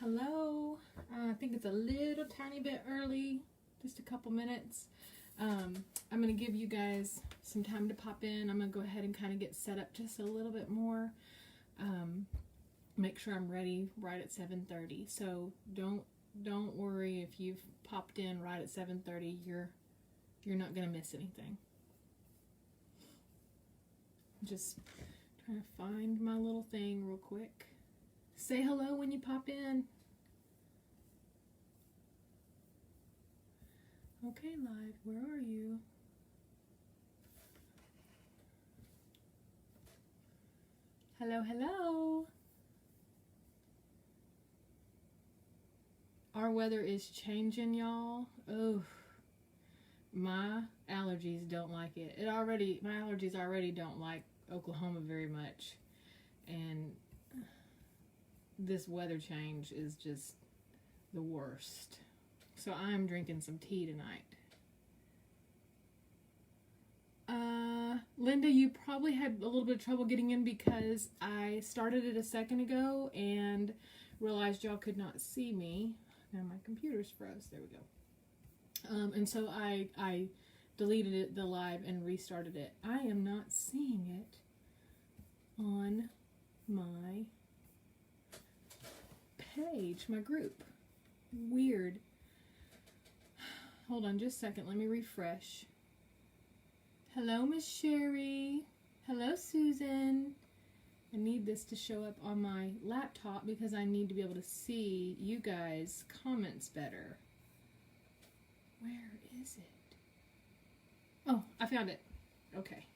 Hello. I think it's a little tiny bit early, just a couple minutes. I'm going to give you guys some time to pop in. I'm going to go ahead and kind of get set up just a little bit more. Make sure I'm ready right at 7:30. So don't worry if you've popped in right at 7:30. You're not going to miss anything. Just trying to find my little thing real quick. Say hello when you pop in. Okay, live, where are you? Hello, hello. Our weather is changing, y'all. Oh, my allergies don't like it. My allergies already don't like Oklahoma very much. And this weather change is just the worst. So I'm drinking some tea tonight. Linda, you probably had a little bit of trouble getting in because I started it a second ago and realized y'all could not see me. Now my computer's froze. There we go. And so I deleted the live and restarted it. I am not seeing it on my page, my group. Weird. Hold on just a second. Let me refresh. Hello, Miss Sherry. Hello, Susan. I need this to show up on my laptop because I need to be able to see you guys' comments better. Where is it? Oh, I found it. Okay.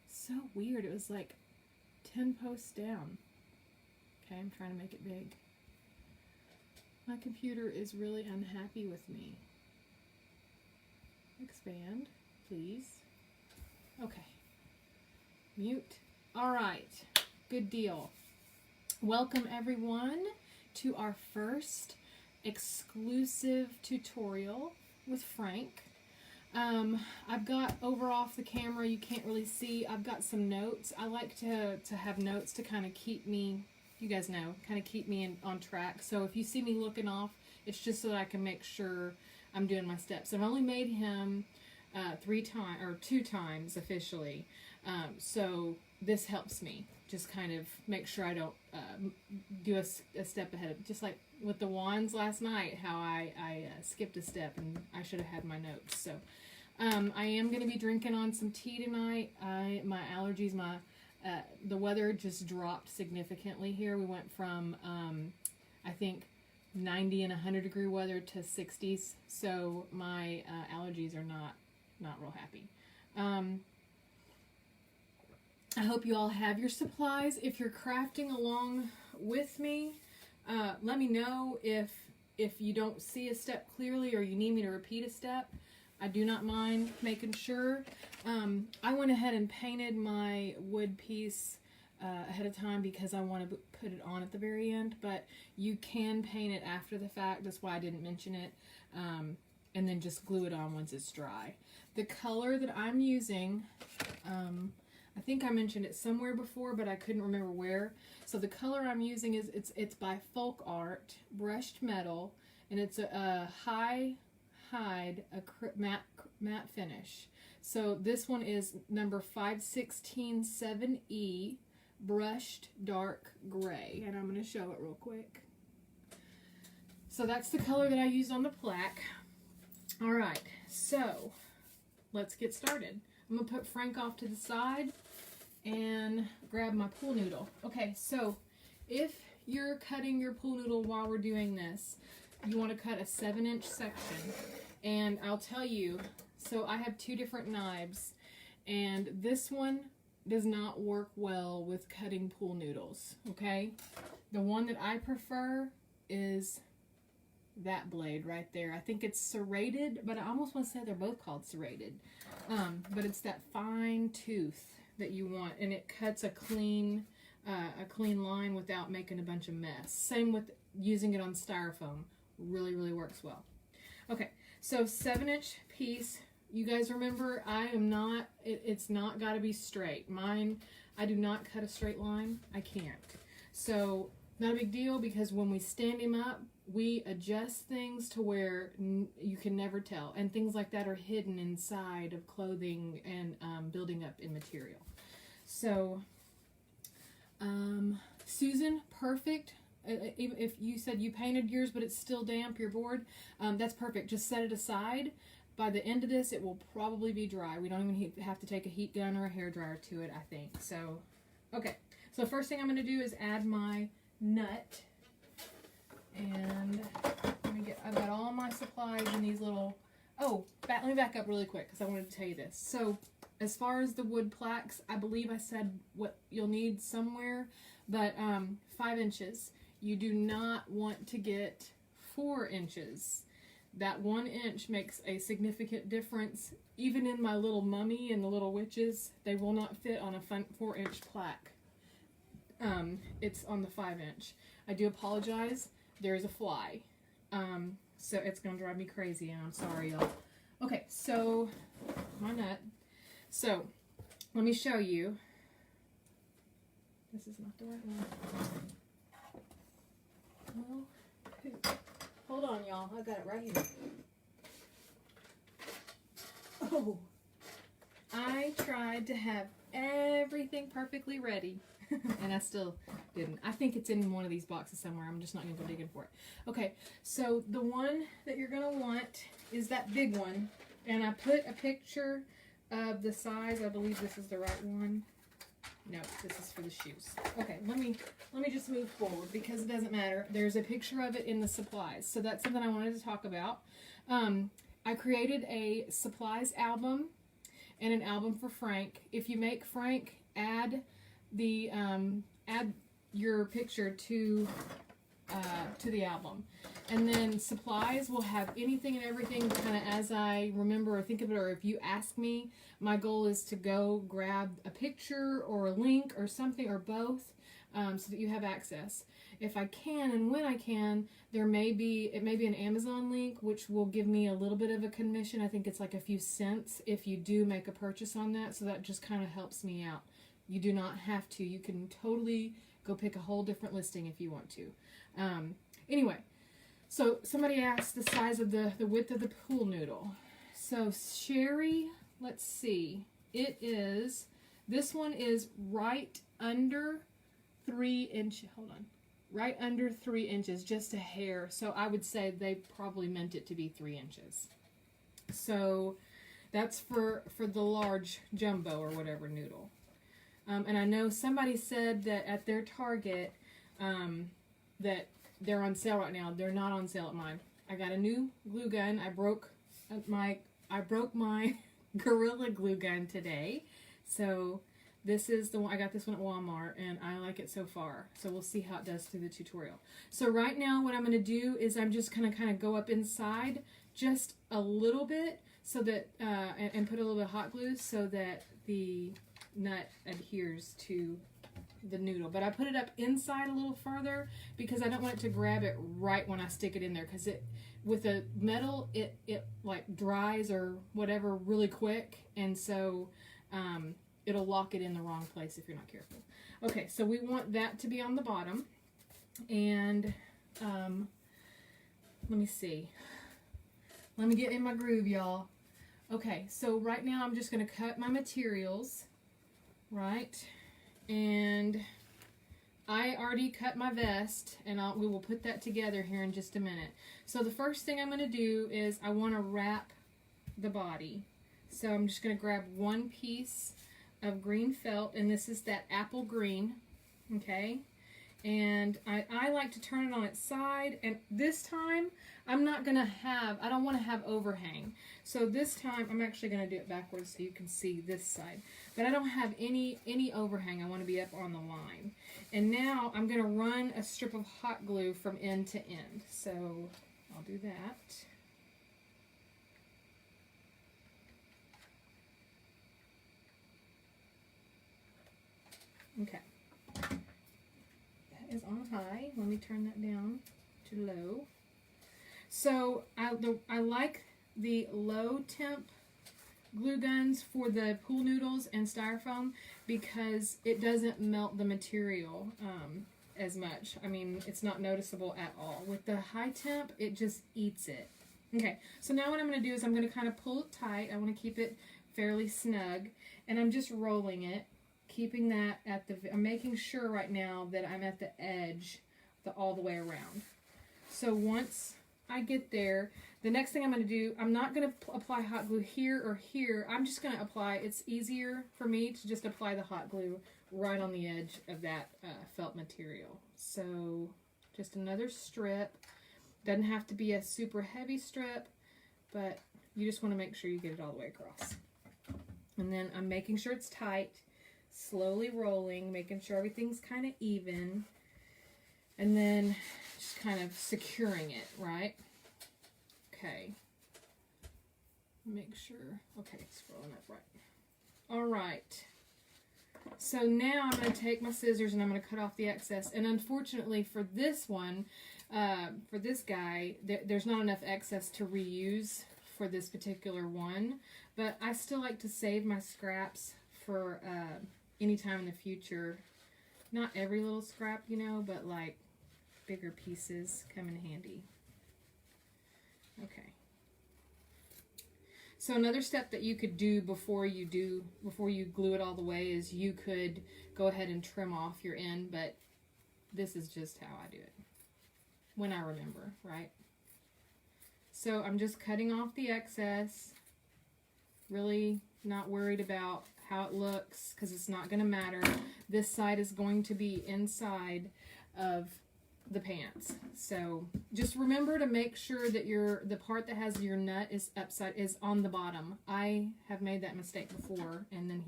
So weird. It was like 10 posts down. Okay, I'm trying to make it big. My computer is really unhappy with me. Expand, please. Okay. Mute. All right. Good deal. Welcome everyone to our first exclusive tutorial with Frank. I've got over off the camera, you can't really see, I've got some notes. I like to have notes to kind of keep me, you guys know, kind of keep me on track. So if you see me looking off, it's just so that I can make sure I'm doing my steps. I've only made him 2 times officially. So this helps me just kind of make sure I don't do a step ahead of, just like with the wands last night, how I skipped a step and I should have had my notes. So I am going to be drinking on some tea tonight. My allergies, the weather just dropped significantly here. We went from I think 90 and 100 degree weather to 60s. So my allergies are not real happy. I hope you all have your supplies. If you're crafting along with me, let me know if you don't see a step clearly or you need me to repeat a step. I do not mind making sure. I went ahead and painted my wood piece ahead of time because I want to put it on at the very end, but you can paint it after the fact. That's why I didn't mention it. And then just glue it on once it's dry. The color that I'm using, I think I mentioned it somewhere before, but I couldn't remember where. So the color I'm using is it's by Folk Art, brushed metal, and it's a high hide matte finish. So this one is number 5167E, brushed dark gray, and I'm going to show it real quick. So that's the color that I used on the plaque. All right, so let's get started. I'm going to put Frank off to the side and grab my pool noodle. Okay, so if you're cutting your pool noodle while we're doing this, you want to cut a 7-inch section. And I'll tell you, so I have 2 different knives, and this one does not work well with cutting pool noodles, okay? The one that I prefer is that blade right there. I think it's serrated, but I almost want to say they're both called serrated. But it's that fine tooth that you want, and it cuts a clean line without making a bunch of mess. Same with using it on styrofoam. Really, really works well. Okay, so 7-inch piece. You guys remember, it's not got to be straight. Mine, I do not cut a straight line. I can't. So Not a big deal, because when we stand him up, we adjust things to where you can never tell. And things like that are hidden inside of clothing and building up in material. So, Susan, perfect. If you said you painted yours but it's still damp, you're bored, that's perfect. Just set it aside. By the end of this, it will probably be dry. We don't even have to take a heat gun or a hairdryer to it, I think. So, okay. So first thing I'm going to do is add my nut. And I've got all my supplies in these little, let me back up really quick because I wanted to tell you this. So as far as the wood plaques, I believe I said what you'll need somewhere, but 5 inches. You do not want to get 4 inches. That 1 inch makes a significant difference. Even in my little mummy and the little witches, they will not fit on a 4-inch plaque. It's on the 5-inch. I do apologize. There is a fly. So it's going to drive me crazy, and I'm sorry, y'all. Okay, so my nut. So let me show you. This is not the right one. Well, hold on, y'all. I got it right here. Oh, I tried to have everything perfectly ready, and I still didn't. I think it's in one of these boxes somewhere. I'm just not going to go digging for it. Okay, so the one that you're going to want is that big one, and I put a picture of the size. I believe this is the right one. No, this is for the shoes. Okay, let me just move forward because it doesn't matter. There's a picture of it in the supplies. So that's something I wanted to talk about. I created a supplies album and an album for Frank. If you make Frank, add your picture to the album. And then supplies will have anything and everything kind of as I remember or think of it, or if you ask me. My goal is to go grab a picture or a link or something or both, so that you have access. If I can and when I can, it may be an Amazon link, which will give me a little bit of a commission. I think it's like a few cents if you do make a purchase on that, so that just kind of helps me out. You do not have to. You can totally go pick a whole different listing if you want to. Anyway, so somebody asked the size of the width of the pool noodle. So Sherry, let's see. This one is right under 3 inches. Hold on. Right under 3 inches, just a hair. So I would say they probably meant it to be 3 inches. So that's for the large jumbo or whatever noodle. And I know somebody said that at their Target that they're on sale right now. They're not on sale at mine. I got a new glue gun. I broke my Gorilla glue gun today. So this is the one. I got this one at Walmart, and I like it so far. So we'll see how it does through the tutorial. So right now what I'm going to do is I'm just going to kind of go up inside just a little bit so that and put a little bit of hot glue so that the nut adheres to the noodle. But I put it up inside a little further because I don't want it to grab it right when I stick it in there, because with the metal it like dries or whatever really quick, and so it'll lock it in the wrong place if you're not careful. Okay, so we want that to be on the bottom, and let me see. Let me get in my groove, y'all. Okay, so right now I'm just going to cut my materials, right? And I already cut my vest, and we will put that together here in just a minute. So the first thing I'm going to do is I want to wrap the body. So I'm just going to grab one piece of green felt, and this is that apple green, okay? And I like to turn it on its side, and this time I don't want to have overhang. So this time I'm actually going to do it backwards so you can see this side. But I don't have any overhang. I want to be up on the line. And now I'm going to run a strip of hot glue from end to end. So I'll do that. Okay. Is on high. Let me turn that down to low. So I like the low temp glue guns for the pool noodles and styrofoam because it doesn't melt the material as much. I mean, it's not noticeable at all. With the high temp, it just eats it. Okay, so now what I'm going to do is I'm going to kind of pull it tight. I want to keep it fairly snug, and I'm just rolling it, keeping that at the, I'm making sure right now that I'm at the edge all the way around. So once I get there, the next thing I'm going to do, I'm not going to apply hot glue here or here. I'm just going to apply, it's easier for me to just apply the hot glue right on the edge of that felt material. So just another strip. Doesn't have to be a super heavy strip, but you just want to make sure you get it all the way across. And then I'm making sure it's tight, slowly rolling, making sure everything's kind of even, and then just kind of securing it, right? Okay. Make sure, okay, scrolling up right. All right. So now I'm going to take my scissors and I'm going to cut off the excess. And unfortunately for this one, for this guy, there's not enough excess to reuse for this particular one. But I still like to save my scraps for any time in the future. Not every little scrap, you know, but like bigger pieces come in handy. Okay. So another step that you could do before you glue it all the way is you could go ahead and trim off your end, but this is just how I do it when I remember, right? So I'm just cutting off the excess, really not worried about how it looks because it's not going to matter. This side is going to be inside of the pants. So just remember to make sure that the part that has your nut is on the bottom. I have made that mistake before, and then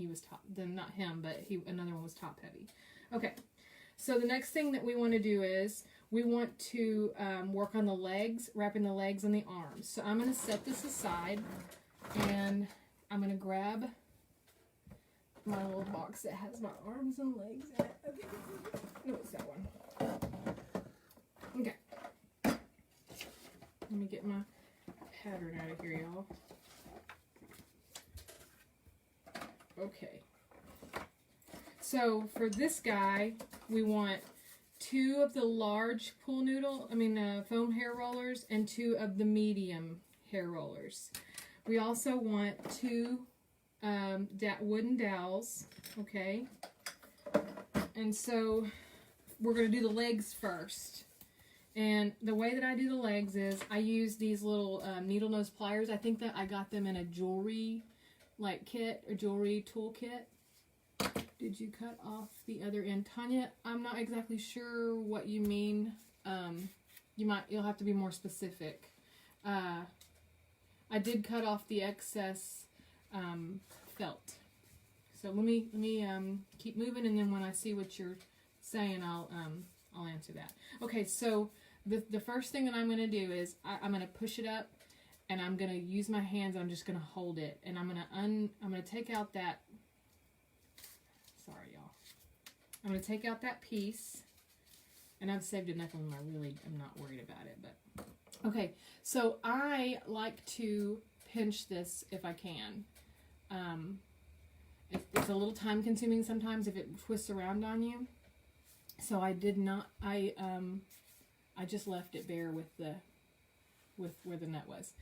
not him, but another one was top heavy. Okay, so the next thing that we want to do is we want to work on the legs, wrapping the legs and the arms. So I'm going to set this aside, and I'm going to grab my little box that has my arms and legs in it. Okay. No, it's that one. Okay. Let me get my pattern out of here, y'all. Okay. So for this guy, we want 2 of the large foam hair rollers and 2 of the medium hair rollers. We also want 2 wooden dowels, okay? And so we're going to do the legs first. And the way that I do the legs is I use these little needle nose pliers. I think that I got them in a jewelry kit or jewelry tool kit. Did you cut off the other end? Tanya, I'm not exactly sure what you mean. You'll have to be more specific. I did cut off the excess felt. So let me keep moving, and then when I see what you're saying, I'll answer that. Okay, so the first thing that I'm going to do is I'm going to push it up, and I'm going to use my hands. I'm just going to hold it, and I'm going to take out that. Sorry, y'all. I'm going to take out that piece, and I've saved enough of them. I'm not worried about it, but okay. So I like to pinch this if I can. It's a little time consuming sometimes if it twists around on you. So I did not. I just left it bare with where the nut was.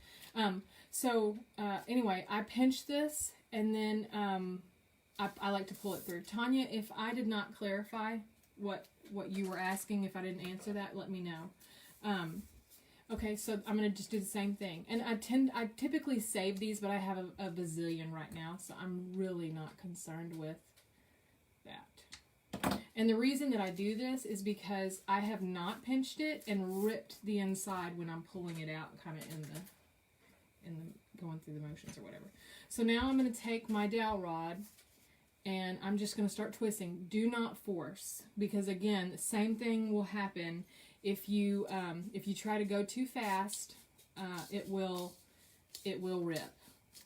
Anyway, I pinch this, and then I like to pull it through. Tanya, if I did not clarify what you were asking, if I didn't answer that, let me know. Okay, so I'm going to just do the same thing. And I typically save these, but I have a bazillion right now, so I'm really not concerned with that. And the reason that I do this is because I have not pinched it and ripped the inside when I'm pulling it out, kind of in the going through the motions or whatever. So now I'm going to take my dowel rod, and I'm just going to start twisting. Do not force, because again, the same thing will happen if you try to go too fast. It will rip.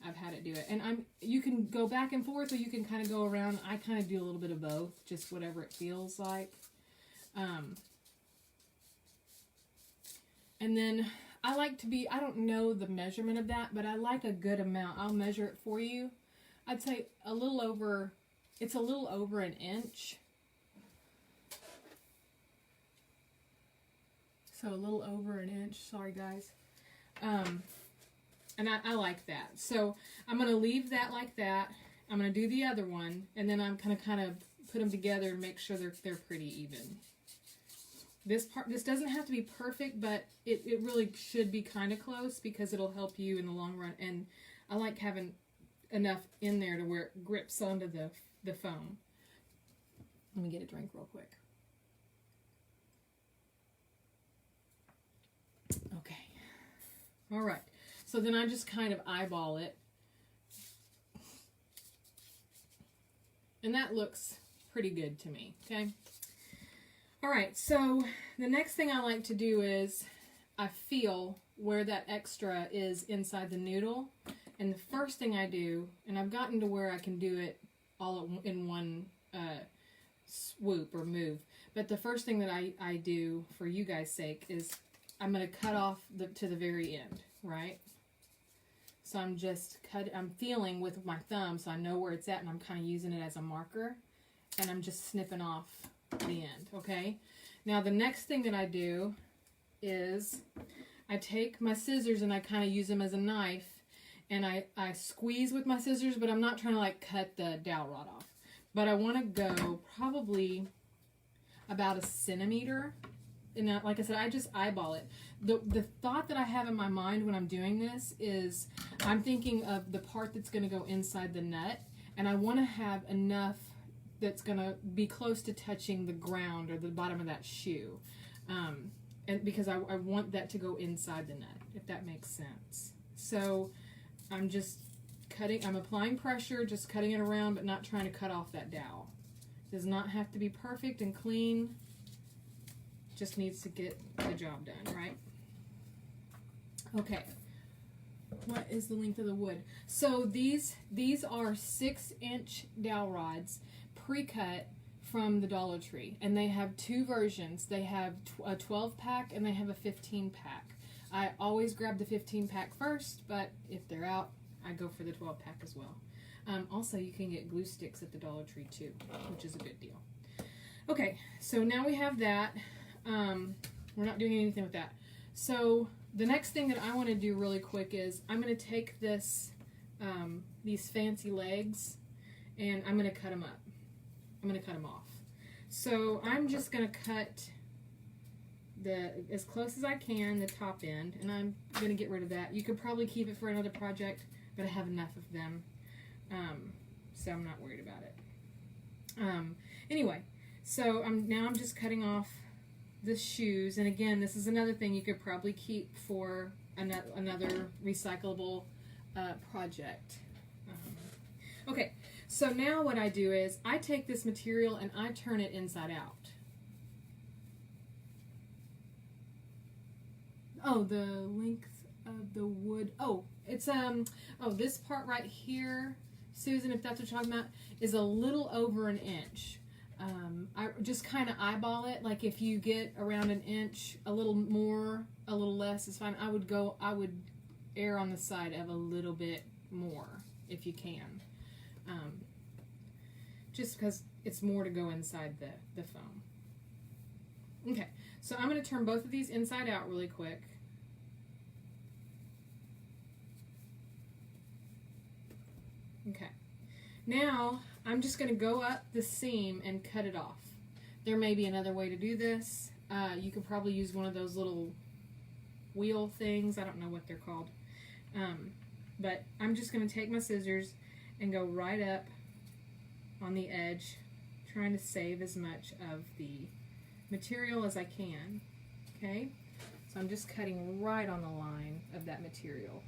I've had it do it, and you can go back and forth, or you can kind of go around. I kind of do a little bit of both, just whatever it feels like. And then I like to be, I don't know the measurement of that, but I like a good amount. I'll measure it for you. I'd say it's a little over an inch. So a little over an inch, sorry guys. And I like that. So I'm going to leave that like that. I'm going to do the other one, and then I'm going to kind of put them together and make sure they're pretty even. This doesn't have to be perfect, but it really should be kind of close because it'll help you in the long run. And I like having enough in there to where it grips onto the foam. Let me get a drink real quick. Okay. All right. So then I just kind of eyeball it. And that looks pretty good to me, okay? All right, so the next thing I like to do is I feel where that extra is inside the noodle. And the first thing I do, and I've gotten to where I can do it all in one swoop or move. But the first thing that I do for you guys' sake is I'm going to cut off to the very end, right? So I'm feeling with my thumb so I know where it's at, and I'm kind of using it as a marker, and I'm just snipping off the end, okay? Now the next thing that I do is I take my scissors and I kind of use them as a knife, and I squeeze with my scissors, but I'm not trying to like cut the dowel rod off. But I want to go probably about 1 centimeter. And like I said, I just eyeball it. The thought that I have in my mind when I'm doing this is I'm thinking of the part that's going to go inside the nut, and I want to have enough that's going to be close to touching the ground or the bottom of that shoe. And because I want that to go inside the nut, if that makes sense. So I'm just I'm applying pressure, just cutting it around, but not trying to cut off that dowel. Does not have to be perfect and clean. Just needs to get the job done, right? Okay. What is the length of the wood? So these are 6-inch dowel rods, pre-cut from the Dollar Tree, and they have 2 versions. They have a 12-pack and they have a 15-pack. I always grab the 15-pack first, but if they're out, I go for the 12-pack as well. Also, you can get glue sticks at the Dollar Tree too, which is a good deal. Okay, so now we have that. We're not doing anything with that. So the next thing that I want to do really quick is I'm going to take this, these fancy legs, and I'm going to cut them up. I'm going to cut them off. So I'm just going to cut as close as I can, the top end, and I'm going to get rid of that. You could probably keep it for another project, but I have enough of them, so I'm not worried about it. Anyway, so I'm just cutting off the shoes, and again, this is another thing you could probably keep for another recyclable project. Okay, so now what I do is I take this material and I turn it inside out. Oh, the length of the wood. Oh, it's this part right here, Susan, if that's what you're talking about, is a little over an inch. I just kind of eyeball it. Like if you get around an inch, a little more, a little less is fine. I would err on the side of a little bit more if you can. Just because it's more to go inside the foam. Okay, so I'm going to turn both of these inside out really quick. Okay, now I'm just going to go up the seam and cut it off. There may be another way to do this. You could probably use one of those little wheel things. I don't know what they're called. But I'm just going to take my scissors and go right up on the edge, trying to save as much of the material as I can. Okay? So I'm just cutting right on the line of that material.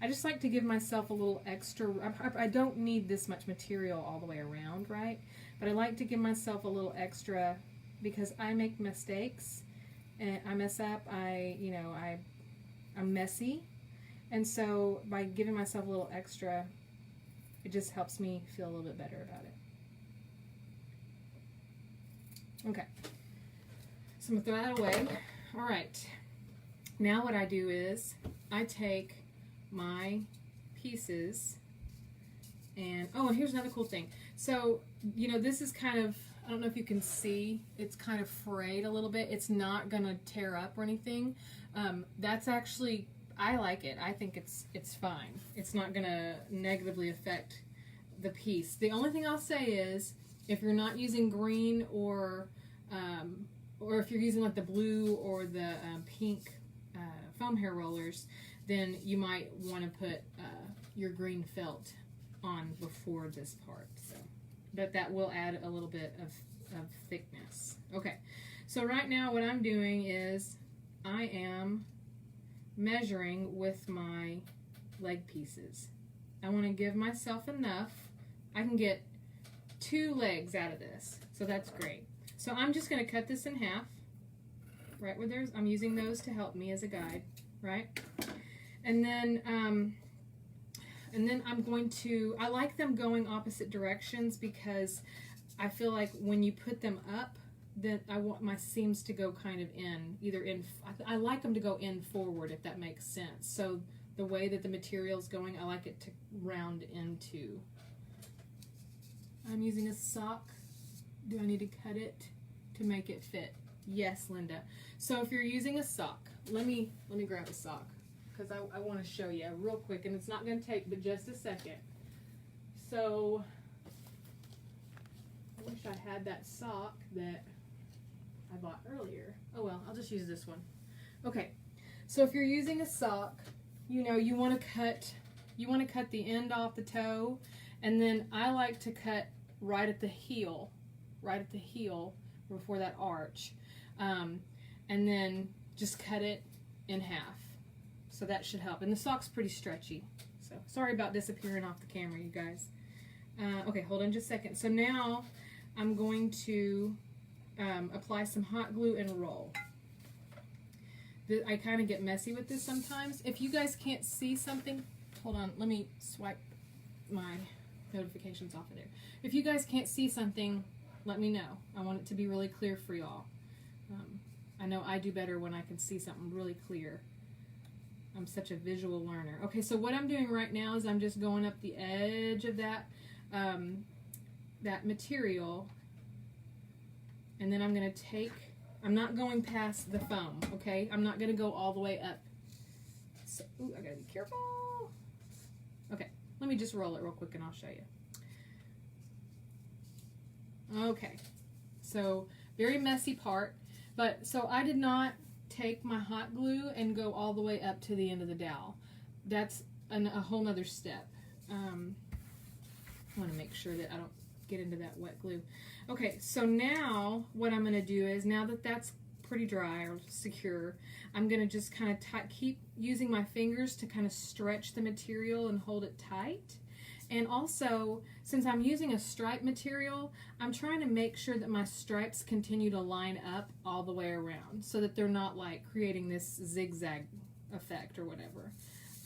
I just like to give myself a little extra. I don't need this much material all the way around, right? But I like to give myself a little extra because I make mistakes and I mess up. I'm messy, and so by giving myself a little extra, it just helps me feel a little bit better about it. Okay, so I'm gonna throw that away. All right, now what I do is I take my pieces and here's another cool thing. So this is kind of I don't know if you can see, it's kind of frayed a little bit. It's not going to tear up or anything. That's actually, I like it. I think it's fine. It's not going to negatively affect the piece. The only thing I'll say is, if you're not using green or if you're using like the blue or the pink foam hair rollers, then you might want to put your green felt on before this part. So, but that will add a little bit of thickness. Okay, so right now what I'm doing is I am measuring with my leg pieces. I want to give myself enough. I can get 2 legs out of this, so that's great. So I'm just going to cut this in half, right where there's, I'm using those to help me as a guide, right? And then I'm going to, I like them going opposite directions because I feel like when you put them up, then I want my seams to go kind of in, either in, I like them to go in forward, if that makes sense. So the way that the material's going, I like it to round into. I'm using a sock. Do I need to cut it to make it fit? Yes, Linda. So if you're using a sock, let me grab a sock because I want to show you real quick, and it's not going to take but just a second. So I wish I had that sock that I bought earlier. Oh well, I'll just use this one. Okay, so if you're using a sock, you know you want to cut the end off the toe, and then I like to cut right at the heel before that arch, and then just cut it in half. So that should help. And the sock's pretty stretchy. So sorry about disappearing off the camera, you guys. Okay, hold on just a second. So now I'm going to apply some hot glue and roll. I kind of get messy with this sometimes. If you guys can't see something, hold on, let me swipe my notifications off of there. If you guys can't see something, let me know. I want it to be really clear for y'all. I know I do better when I can see something really clear. I'm such a visual learner. Okay, so what I'm doing right now is I'm just going up the edge of that that material, and then I'm going to take, I'm not going past the foam, okay? I'm not going to go all the way up. So, ooh, I got to be careful. Okay, let me just roll it real quick and I'll show you. Okay, so very messy part, but so I did not take my hot glue and go all the way up to the end of the dowel. That's a whole nother step. I want to make sure that I don't get into that wet glue. Okay, so now what I'm going to do is, now that that's pretty dry or secure, I'm going to just kind of keep using my fingers to kind of stretch the material and hold it tight. And also, since I'm using a stripe material, I'm trying to make sure that my stripes continue to line up all the way around so that they're not like creating this zigzag effect or whatever.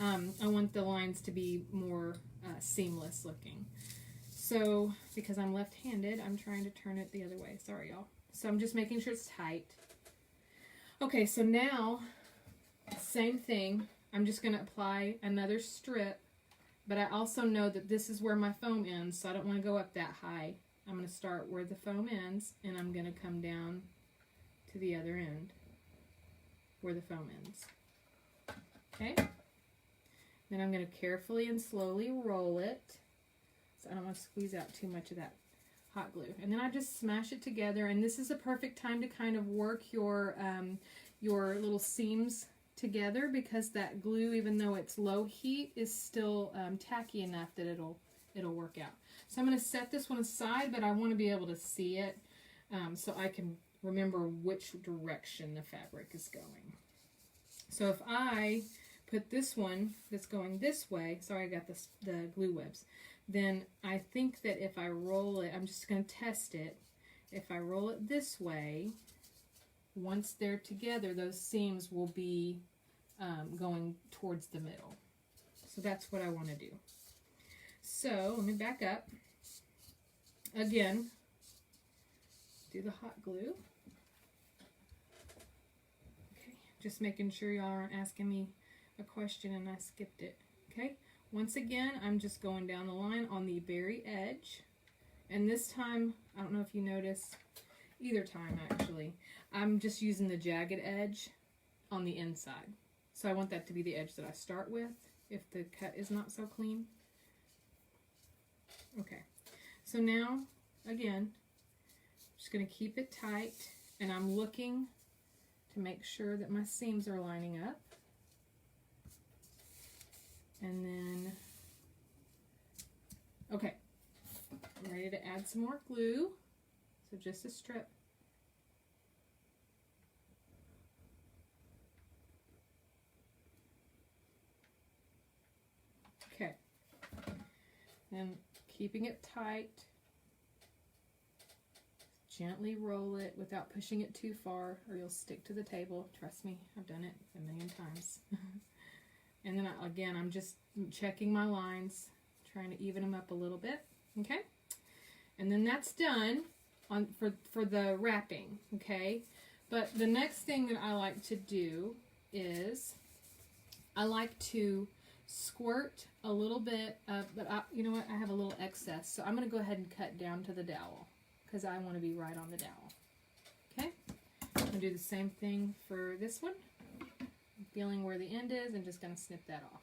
I want the lines to be more seamless looking. So, because I'm left-handed, I'm trying to turn it the other way. Sorry, y'all. So I'm just making sure it's tight. Okay, so now, same thing. I'm just going to apply another strip. But I also know that this is where my foam ends, so I don't want to go up that high. I'm going to start where the foam ends, and I'm going to come down to the other end where the foam ends. Okay? Then I'm going to carefully and slowly roll it, so I don't want to squeeze out too much of that hot glue. And then I just smash it together, and this is a perfect time to kind of work your little seams together, because that glue, even though it's low heat, is still tacky enough that it'll work out. So I'm going to set this one aside, but I want to be able to see it so I can remember which direction the fabric is going. So if I put this one that's going this way, sorry I got the glue webs, then I think that if I roll it, I'm just going to test it. If I roll it this way, once they're together, those seams will be going towards the middle. So that's what I want to do. So let me back up. Again, do the hot glue. Okay, just making sure y'all aren't asking me a question and I skipped it. Okay, once again, I'm just going down the line on the very edge, And this time, I don't know if you notice, either time actually, I'm just using the jagged edge on the inside. So I want that to be the edge that I start with if the cut is not so clean. Okay, so now, again, just going to keep it tight, and I'm looking to make sure that my seams are lining up. And then, okay, I'm ready to add some more glue. So just a strip. Okay, and keeping it tight. Gently roll it without pushing it too far, or you'll stick to the table. Trust me, I've done it a million times. And then again, I'm just checking my lines, trying to even them up a little bit. Okay, and then that's done on for the wrapping. Okay, but the next thing that I like to do is I like to squirt a little bit of, but you know what? I have a little excess, so I'm going to go ahead and cut down to the dowel, because I want to be right on the dowel. Okay, I'm going to do the same thing for this one. I'm feeling where the end is and just going to snip that off.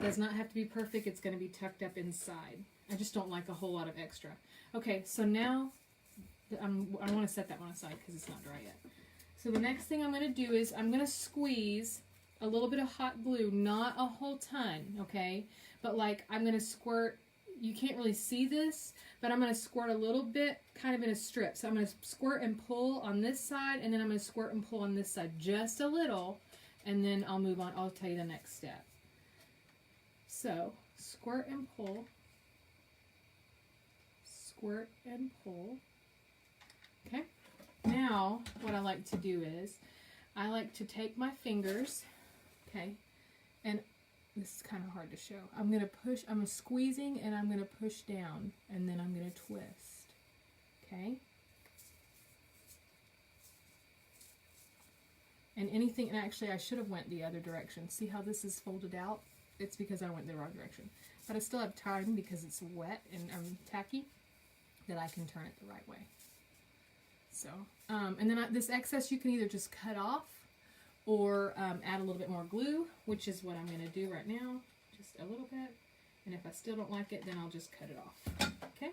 Does not have to be perfect. It's going to be tucked up inside. I just don't like a whole lot of extra. Okay, so now I want to set that one aside because it's not dry yet. So the next thing I'm going to do is I'm going to squeeze a little bit of hot glue, not a whole ton, okay? But like I'm going to squirt. You can't really see this, but I'm going to squirt a little bit kind of in a strip. So I'm going to squirt and pull on this side, and then I'm going to squirt and pull on this side just a little, and then I'll move on. I'll tell you the next step. So squirt and pull, squirt and pull. Okay, now what I like to do is I like to take my fingers, okay, and this is kind of hard to show. I'm squeezing and I'm going to push down, and then I'm going to twist. Okay? And anything, and actually I should have went the other direction. See how this is folded out? It's because I went the wrong direction. But I still have time because it's wet and tacky that I can turn it the right way. So, and then this excess you can either just cut off or add a little bit more glue, which is what I'm going to do right now, just a little bit. And if I still don't like it, then I'll just cut it off. Okay?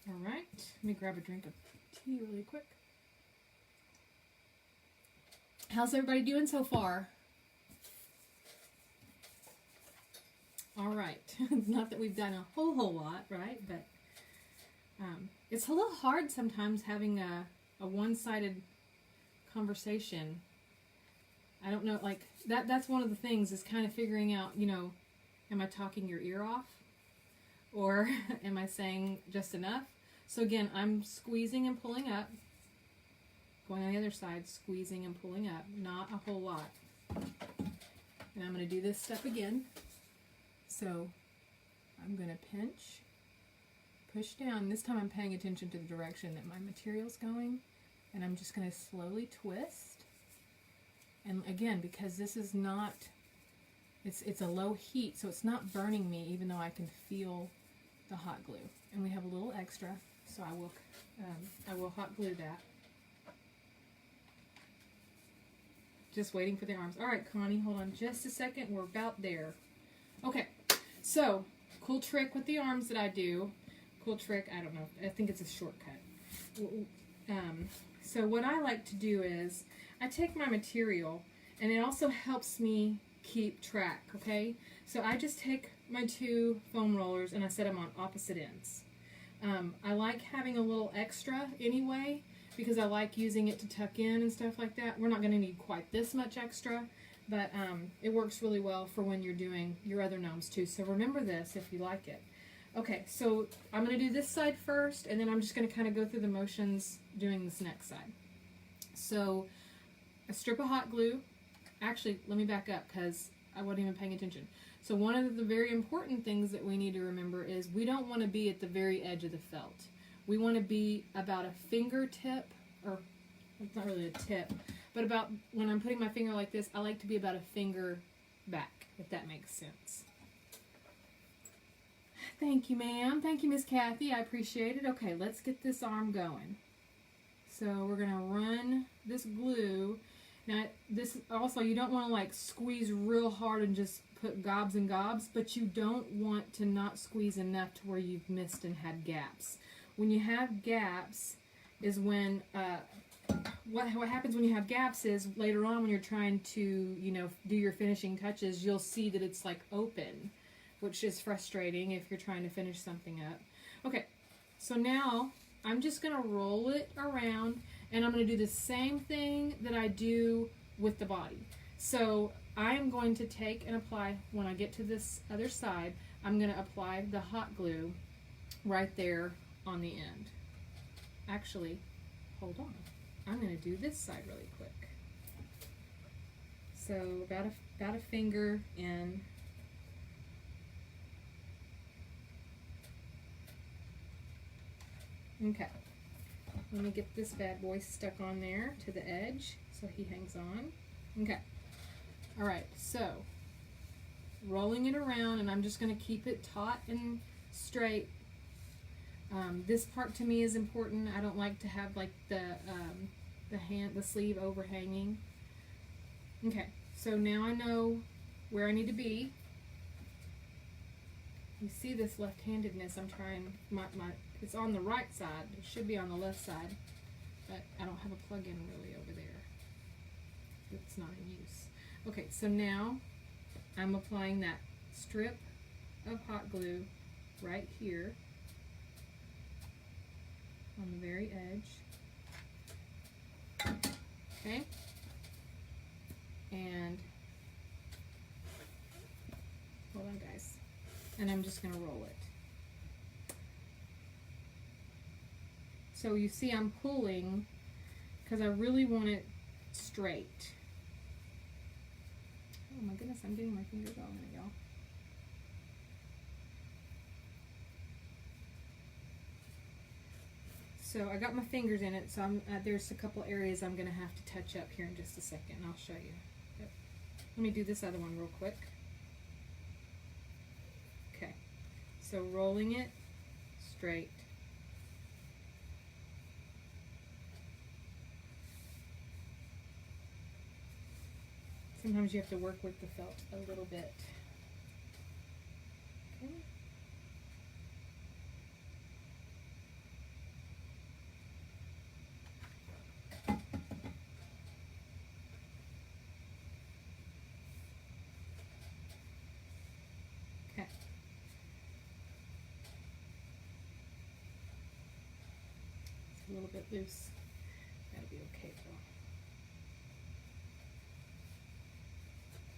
All right, let me grab a drink of tea really quick. How's everybody doing so far? All right, not that we've done a whole lot, right? But it's a little hard sometimes having a one-sided conversation. I don't know, like, that's one of the things is kind of figuring out, you know, am I talking your ear off? Or am I saying just enough? So again, I'm squeezing and pulling up. Going on the other side, squeezing and pulling up. Not a whole lot. And I'm going to do this step again. So I'm going to pinch, push down. This time I'm paying attention to the direction that my material's going. And I'm just going to slowly twist. And again, because this is not, it's a low heat, so it's not burning me, even though I can feel the hot glue. And we have a little extra, so I will hot glue that. Just waiting for the arms. All right, Connie, hold on just a second. We're about there. Okay, so cool trick with the arms that I do. Cool trick, I don't know. I think it's a shortcut. So what I like to do is I take my material, and it also helps me keep track, okay? So I just take my two foam rollers and I set them on opposite ends. I like having a little extra anyway, because I like using it to tuck in and stuff like that. We're not going to need quite this much extra, but it works really well for when you're doing your other gnomes too. So remember this if you like it. Okay, so I'm going to do this side first, and then I'm just going to kind of go through the motions doing this next side. So a strip of hot glue. Actually, let me back up because I wasn't even paying attention. So one of the very important things that we need to remember is we don't want to be at the very edge of the felt. We want to be about a fingertip, or it's not really a tip, but about when I'm putting my finger like this, I like to be about a finger back, if that makes sense. Thank you, ma'am. Thank you, Miss Kathy. I appreciate it. Okay, let's get this arm going. So we're going to run this glue. Now, this also, you don't want to like squeeze real hard and just put gobs and gobs, but you don't want to not squeeze enough to where you've missed and had gaps. When you have gaps is when, what happens when you have gaps is later on when you're trying to, you know, do your finishing touches, you'll see that it's like open, which is frustrating if you're trying to finish something up. Okay, so now I'm just going to roll it around, and I'm going to do the same thing that I do with the body. So I am going to take and apply, when I get to this other side, I'm going to apply the hot glue right there on the end. Actually, hold on. I'm going to do this side really quick. So about a finger in. Okay, let me get this bad boy stuck on there to the edge so he hangs on. Okay, all right, so rolling it around, and I'm just going to keep it taut and straight. This part to me is important. I don't like to have like the sleeve overhanging. Okay, so now I know where I need to be. You see this left-handedness, I'm trying, it's on the right side, it should be on the left side, but I don't have a plug-in really over there. It's not in use. Okay, so now I'm applying that strip of hot glue right here on the very edge. Okay, and hold on guys, and I'm just going to roll it. So you see I'm pulling because I really want it straight. Oh my goodness, I'm getting my fingers all in it, y'all. So I got my fingers in it, so there's a couple areas I'm going to have to touch up here in just a second, and I'll show you. But let me do this other one real quick. Okay, so rolling it straight. Sometimes you have to work with the felt a little bit. Okay. Okay. It's a little bit loose. That'll be okay though.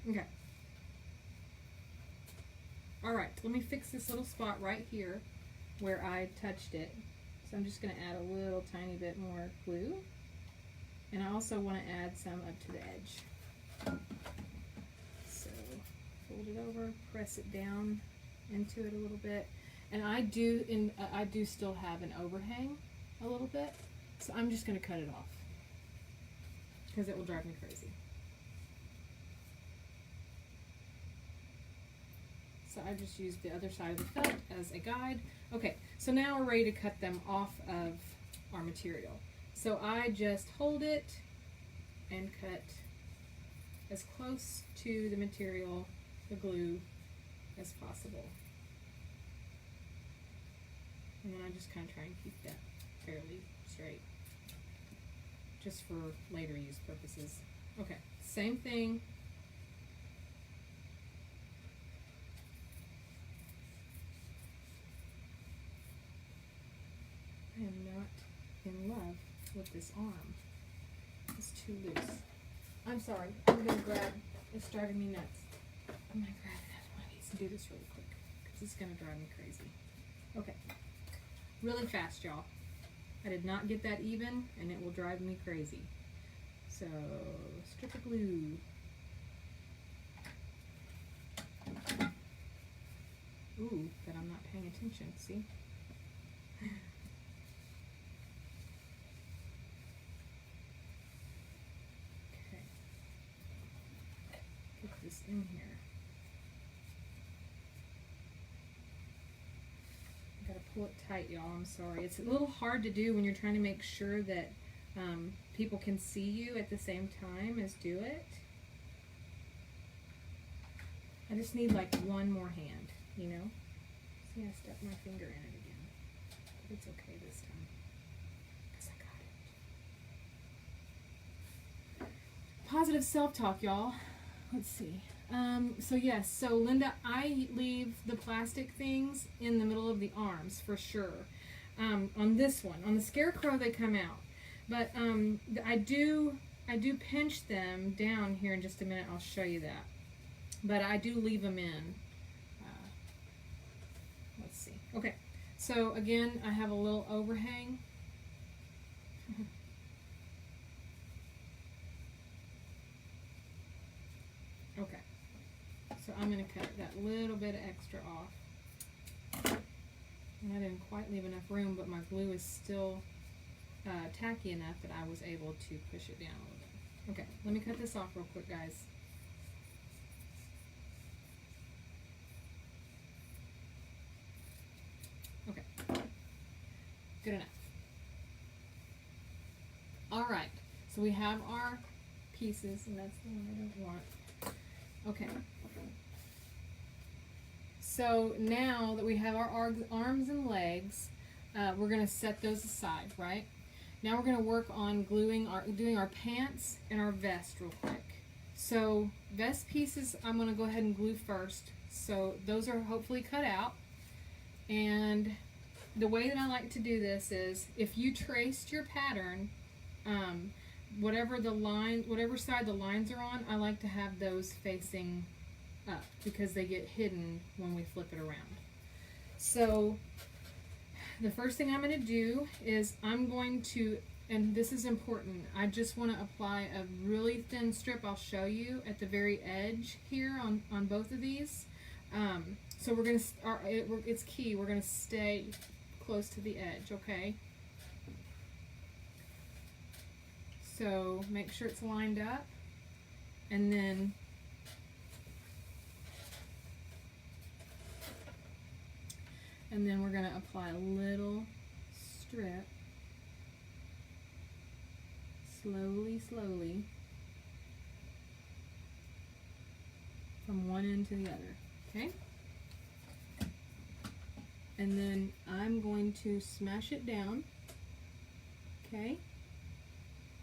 Okay. Alright, let me fix this little spot right here where I touched it. So I'm just going to add a little tiny bit more glue. And I also want to add some up to the edge. So fold it over, press it down into it a little bit. And I do still have an overhang a little bit. So I'm just going to cut it off because it will drive me crazy. So I just used the other side of the felt as a guide. Okay, so now we're ready to cut them off of our material. So I just hold it and cut as close to the material, the glue, as possible. And then I just kind of try and keep that fairly straight, just for later use purposes. Okay, same thing. I am not in love with this arm. It's too loose. I'm sorry. I'm going to grab. It's driving me nuts. I'm going to grab it. I need to do this really quick because it's going to drive me crazy. Okay. Really fast, y'all. I did not get that even, and it will drive me crazy. So, strip of glue. Ooh, but I'm not paying attention. See? This in here. pull it tight, y'all. I'm sorry. It's a little hard to do when you're trying to make sure that people can see you at the same time as do it. I just need like one more hand, you know? See, I stuck my finger in it again. But it's okay this time. Because I got it. Positive self-talk, y'all. Let's see. So yes, so Linda, I leave the plastic things in the middle of the arms for sure. On this one, on the Scarecrow, they come out, but I do pinch them down here in just a minute. I'll show you that, but I do leave them in. Let's see. Okay, so again, I have a little overhang. Okay. So I'm going to cut that little bit of extra off. And I didn't quite leave enough room, but my glue is still tacky enough that I was able to push it down a little bit. Okay, let me cut this off real quick, guys. Okay, good enough. All right, so we have our pieces, and that's the one I don't want. Okay. So now that we have our arms and legs, we're going to set those aside, right? Now we're going to work on doing our pants and our vest real quick. So vest pieces, I'm going to go ahead and glue first. So those are hopefully cut out. And the way that I like to do this is, if you traced your pattern, whatever side the lines are on, I like to have those facing up because they get hidden when we flip it around. So the first thing I'm going to do is I'm going to, and this is important, I just want to apply a really thin strip. I'll show you at the very edge here on both of these. So we're going to, it's key, we're going to stay close to the edge, okay? So make sure it's lined up, and then we're going to apply a little strip, slowly, from one end to the other, okay? And then I'm going to smash it down, okay?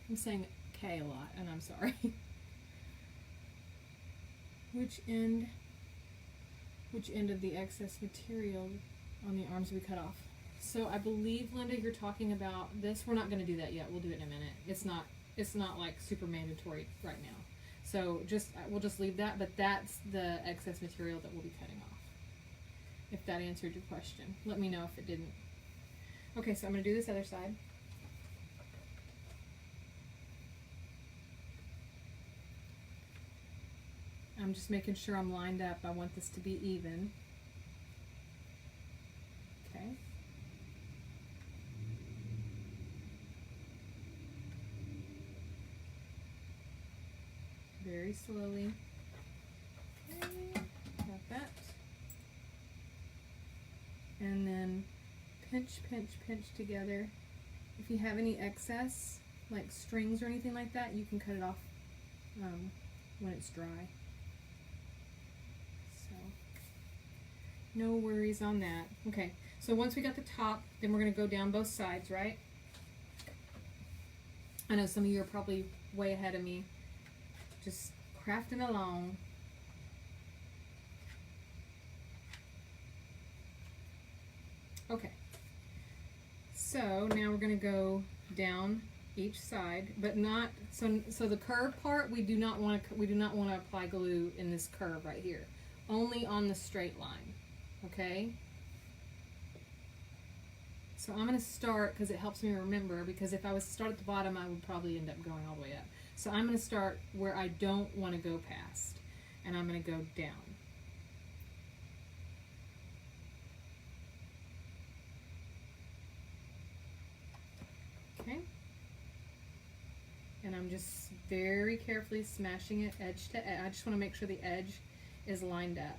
I'm saying K a lot, and I'm sorry. Which end of the excess material on the arms we cut off? So I believe, Linda, you're talking about this. We're not going to do that yet. We'll do it in a minute. It's not like super mandatory right now. So we'll just leave that, but that's the excess material that we'll be cutting off. If that answered your question. Let me know if it didn't. Okay, so I'm going to do this other side. I'm just making sure I'm lined up. I want this to be even. Okay. Very slowly. Okay, got that. And then pinch together. If you have any excess, like strings or anything like that, you can cut it off when it's dry. So, no worries on that. Okay, so once we got the top, then we're going to go down both sides, right? I know some of you are probably way ahead of me, just crafting along. Okay, so now we're going to go down each side, but not so the curved part we do not want to apply glue in this curve right here, only on the straight line. Okay, so I'm going to start, because it helps me remember, because if I was to start at the bottom I would probably end up going all the way up. So I'm going to start where I don't want to go past, and I'm going to go down. Okay, and I'm just very carefully smashing it edge to edge. I just want to make sure the edge is lined up.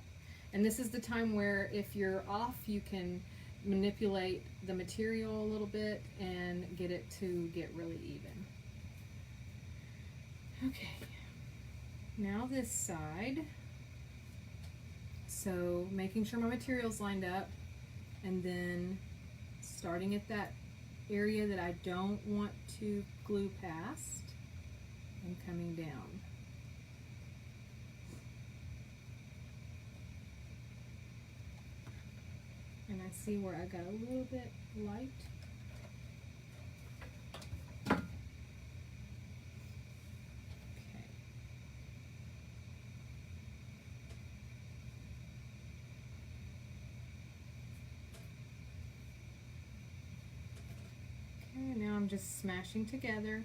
And this is the time where if you're off, you can manipulate the material a little bit and get it to get really even. Okay, now this side. So making sure my material's lined up, and then starting at that area that I don't want to glue past and coming down. And I see where I got a little bit light. Now I'm just smashing together.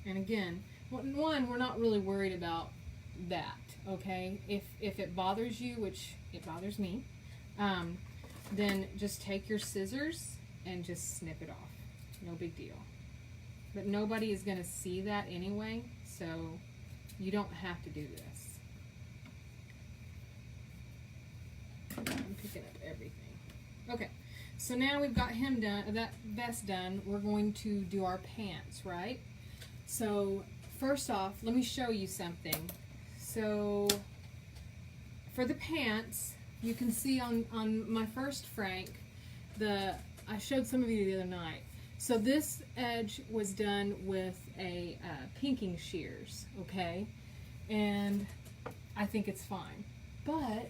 And again, one, we're not really worried about that, okay? If it bothers you, which it bothers me, then just take your scissors and just snip it off. No big deal. But nobody is going to see that anyway, so you don't have to do this. I'm picking up everything. Okay. So now we've got him done, that vest done, we're going to do our pants, right? So first off, let me show you something. So for the pants, you can see on my first Frank, I showed some of you the other night. So this edge was done with a pinking shears, okay? And I think it's fine. But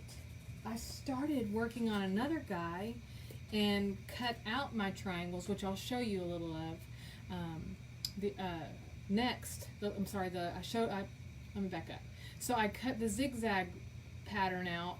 I started working on another guy and cut out my triangles, which I'll show you a little of. Let me back up. So I cut the zigzag pattern out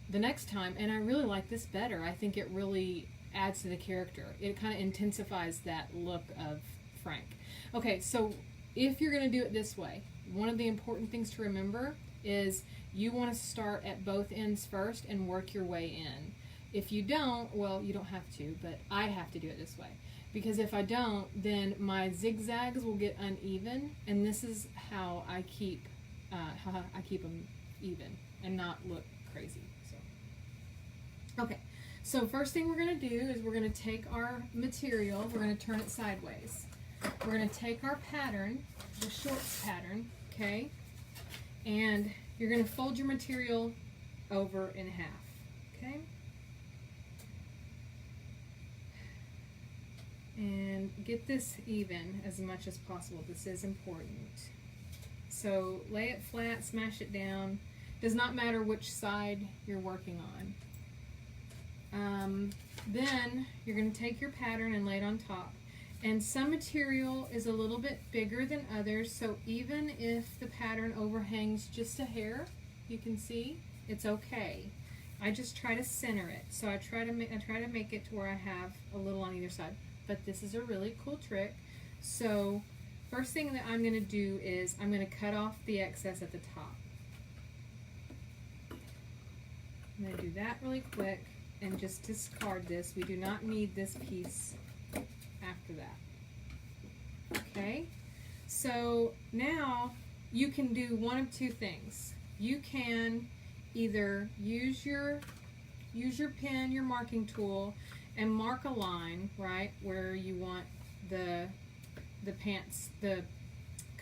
the next time, and I really like this better. I think it really adds to the character. It kind of intensifies that look of Frank. Okay, so if you're going to do it this way, one of the important things to remember is you want to start at both ends first and work your way in. If you don't, well, you don't have to, but I have to do it this way. Because if I don't, then my zigzags will get uneven, and this is how I keep them even and not look crazy. So, okay. So first thing we're going to do is we're going to take our material, we're going to turn it sideways. We're going to take our pattern, the shorts pattern, okay, and you're going to fold your material over in half, okay? And get this even as much as possible. This is important. So lay it flat, smash it down. Does not matter which side you're working on. Then you're going to take your pattern and lay it on top. And some material is a little bit bigger than others, so even if the pattern overhangs just a hair, you can see, it's okay. I just try to center it. So I try to make it to where I have a little on either side. But this is a really cool trick. So first thing that I'm going to do is I'm going to cut off the excess at the top. I'm going to do that really quick and just discard this. We do not need this piece after that. Okay, so now you can do one of two things. You can either use your pen, your marking tool, and mark a line right where you want the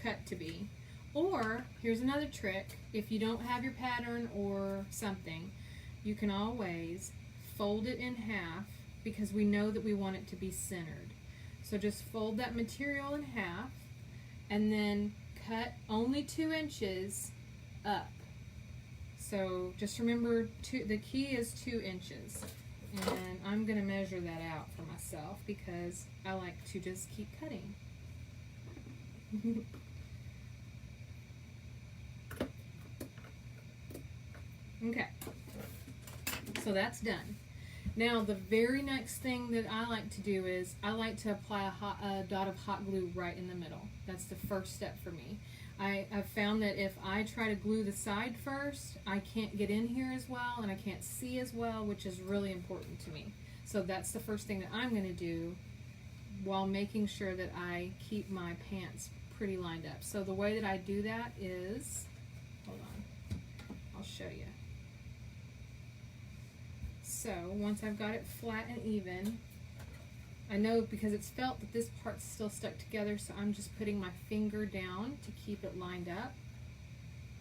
cut to be. Or here's another trick. If you don't have your pattern or something, you can always fold it in half, because we know that we want it to be centered. So just fold that material in half and then cut only 2 inches up. So just remember, the key is 2 inches. And I'm going to measure that out for myself because I like to just keep cutting. Okay, so that's done. Now the very next thing that I like to do is I like to apply a dot of hot glue right in the middle. That's the first step for me. I've found that if I try to glue the side first, I can't get in here as well and I can't see as well, which is really important to me. So that's the first thing that I'm going to do while making sure that I keep my pants pretty lined up. So the way that I do that is, hold on, I'll show you. So once I've got it flat and even, I know because it's felt that this part's still stuck together, so I'm just putting my finger down to keep it lined up.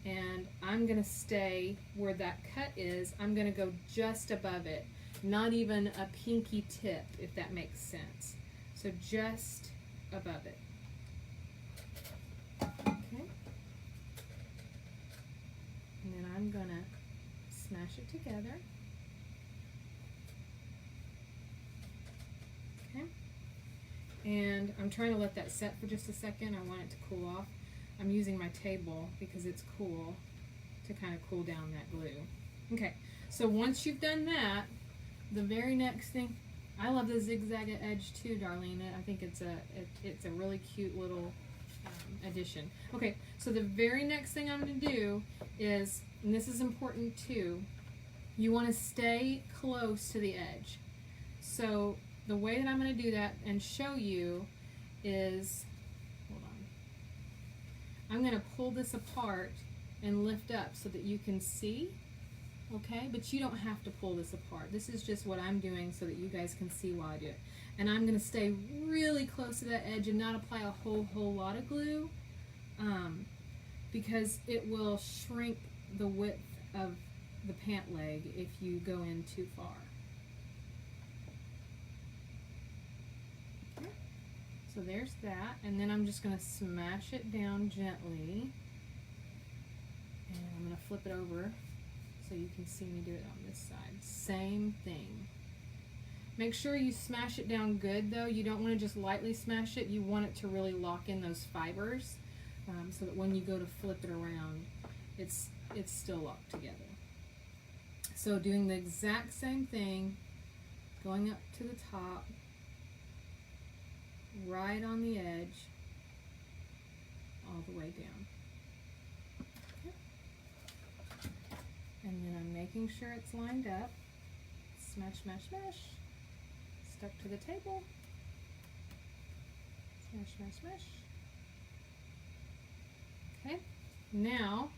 And I'm going to stay where that cut is. I'm going to go just above it, not even a pinky tip, if that makes sense. So just above it. Okay. And then I'm going to smash it together. Okay. And I'm trying to let that set for just a second. I want it to cool off. I'm using my table because it's cool to kind of cool down that glue. Okay, so once you've done that, the very next thing, I love the zigzag edge too, Darlene. I think it's a really cute little addition. Okay, so the very next thing I'm going to do is, and this is important too, you want to stay close to the edge. So the way that I'm going to do that and show you is, I'm going to pull this apart and lift up so that you can see, okay? But you don't have to pull this apart. This is just what I'm doing so that you guys can see while I do it. And I'm going to stay really close to that edge and not apply a whole lot of glue because it will shrink the width of the pant leg if you go in too far. So there's that, and then I'm just going to smash it down gently, and I'm going to flip it over so you can see me do it on this side. Same thing. Make sure you smash it down good though. You don't want to just lightly smash it. You want it to really lock in those fibers so that when you go to flip it around, it's still locked together. So doing the exact same thing, going up to the top, right on the edge, all the way down. Okay. And then I'm making sure it's lined up. Smash, smash, smash. Stuck to the table. Smash, smash, smash. Okay. Now,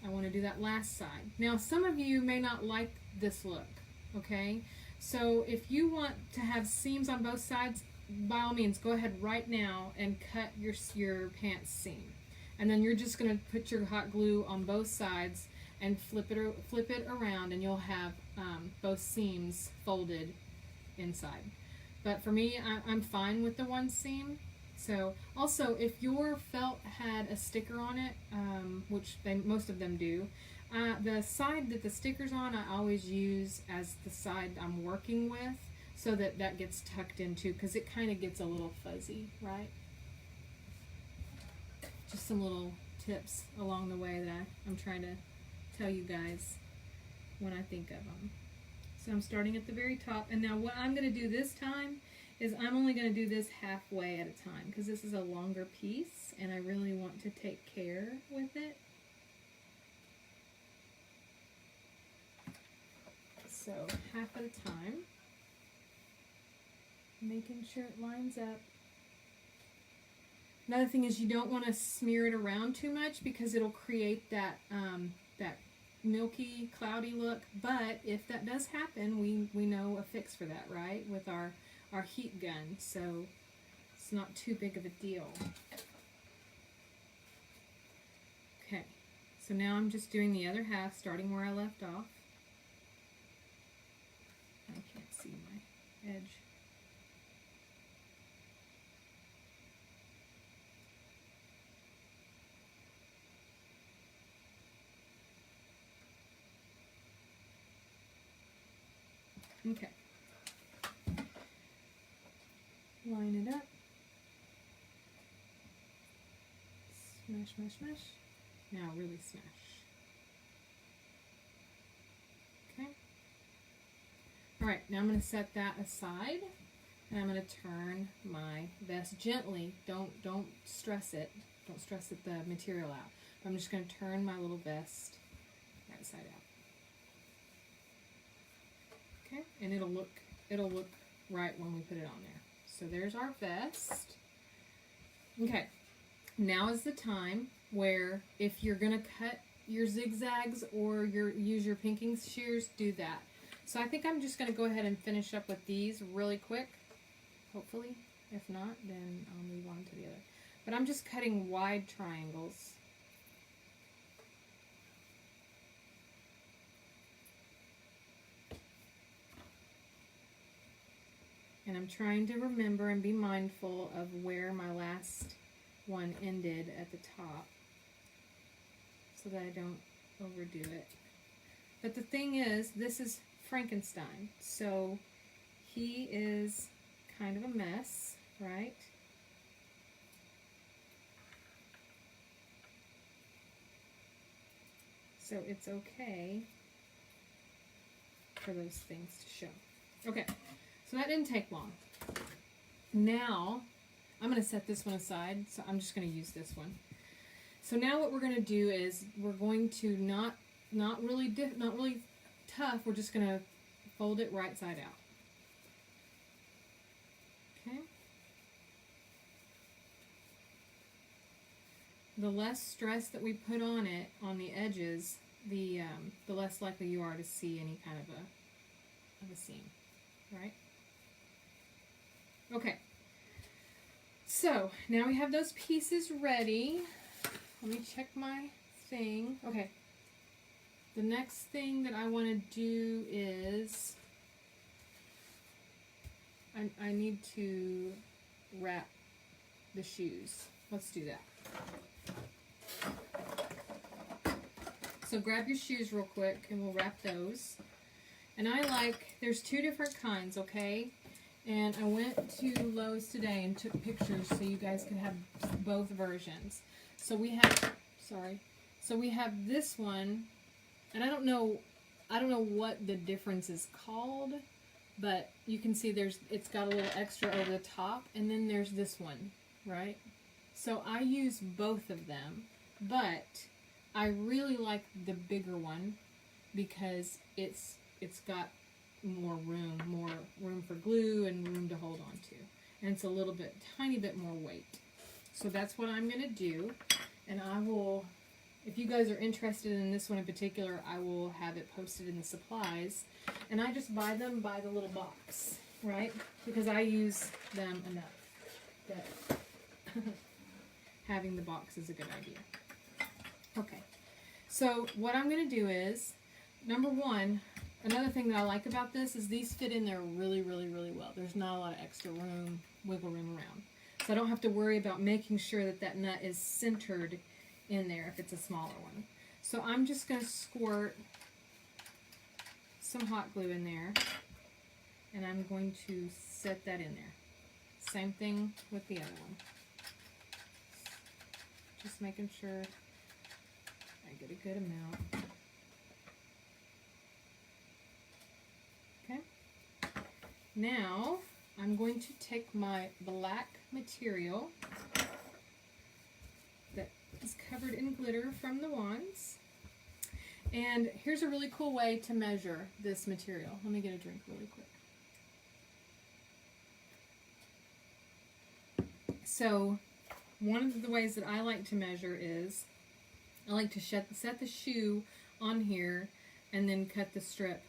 I want to do that last side. Now, some of you may not like this look, okay? So if you want to have seams on both sides, by all means, go ahead right now and cut your pants seam. And then you're just going to put your hot glue on both sides and flip it around, and you'll have both seams folded inside. But for me, I'm fine with the one seam. So also, if your felt had a sticker on it, which most of them do, the side that the sticker's on, I always use as the side I'm working with, so that gets tucked into, because it kind of gets a little fuzzy, right? Just some little tips along the way that I'm trying to tell you guys when I think of them. So I'm starting at the very top, and now what I'm going to do this time is I'm only going to do this halfway at a time, because this is a longer piece, and I really want to take care with it. So half at a time. Making sure it lines up. Another thing is you don't want to smear it around too much because it'll create that that milky, cloudy look. But if that does happen, we know a fix for that, right? With our heat gun, so it's not too big of a deal. Okay, so now I'm just doing the other half, starting where I left off. I can't see my edge. Okay. Line it up. Smash, smash, smash. Now really smash. Okay. Alright, now I'm going to set that aside, and I'm going to turn my vest gently. Don't stress it. Don't stress the material out. I'm just going to turn my little vest right side out. Okay, and it'll look right when we put it on there. So there's our vest. Okay, now is the time where if you're gonna cut your zigzags or use your pinking shears, do that. So I think I'm just going to go ahead and finish up with these really quick, hopefully. If not, then I'll move on to the other. But I'm just cutting wide triangles. And I'm trying to remember and be mindful of where my last one ended at the top, so that I don't overdo it. But the thing is, this is Frankenstein, so he is kind of a mess, right? So it's okay for those things to show. Okay, so that didn't take long. Now, I'm going to set this one aside, so I'm just going to use this one. So now what we're going to do is we're going to not really tough, we're just going to fold it right side out. Okay. The less stress that we put on it, on the edges, the less likely you are to see any kind of a seam, right? Okay. So now we have those pieces ready. Let me check my thing. Okay. The next thing that I want to do is I need to wrap the shoes. Let's do that. So grab your shoes real quick and we'll wrap those. And there's two different kinds, okay? And I went to Lowe's today and took pictures so you guys could have both versions. So we have this one, and I don't know what the difference is called, but you can see it's got a little extra over the top, and then there's this one, right? So I use both of them, but I really like the bigger one because it's got more room for glue and room to hold on to, and it's tiny bit more weight. So that's what I'm going to do, and I will, if you guys are interested in this one in particular, I will have it posted in the supplies, and I just buy them by the little box, right? Because I use them enough that having the box is a good idea. Okay, so what I'm going to do is, number one, another thing that I like about this is these fit in there really, really, really well. There's not a lot of extra wiggle room around. So I don't have to worry about making sure that nut is centered in there if it's a smaller one. So I'm just going to squirt some hot glue in there, and I'm going to set that in there. Same thing with the other one. Just making sure I get a good amount. Okay. Now I'm going to take my black material that is covered in glitter from the wands. And here's a really cool way to measure this material. Let me get a drink really quick. So one of the ways that I like to measure is I like to set the shoe on here and then cut the strip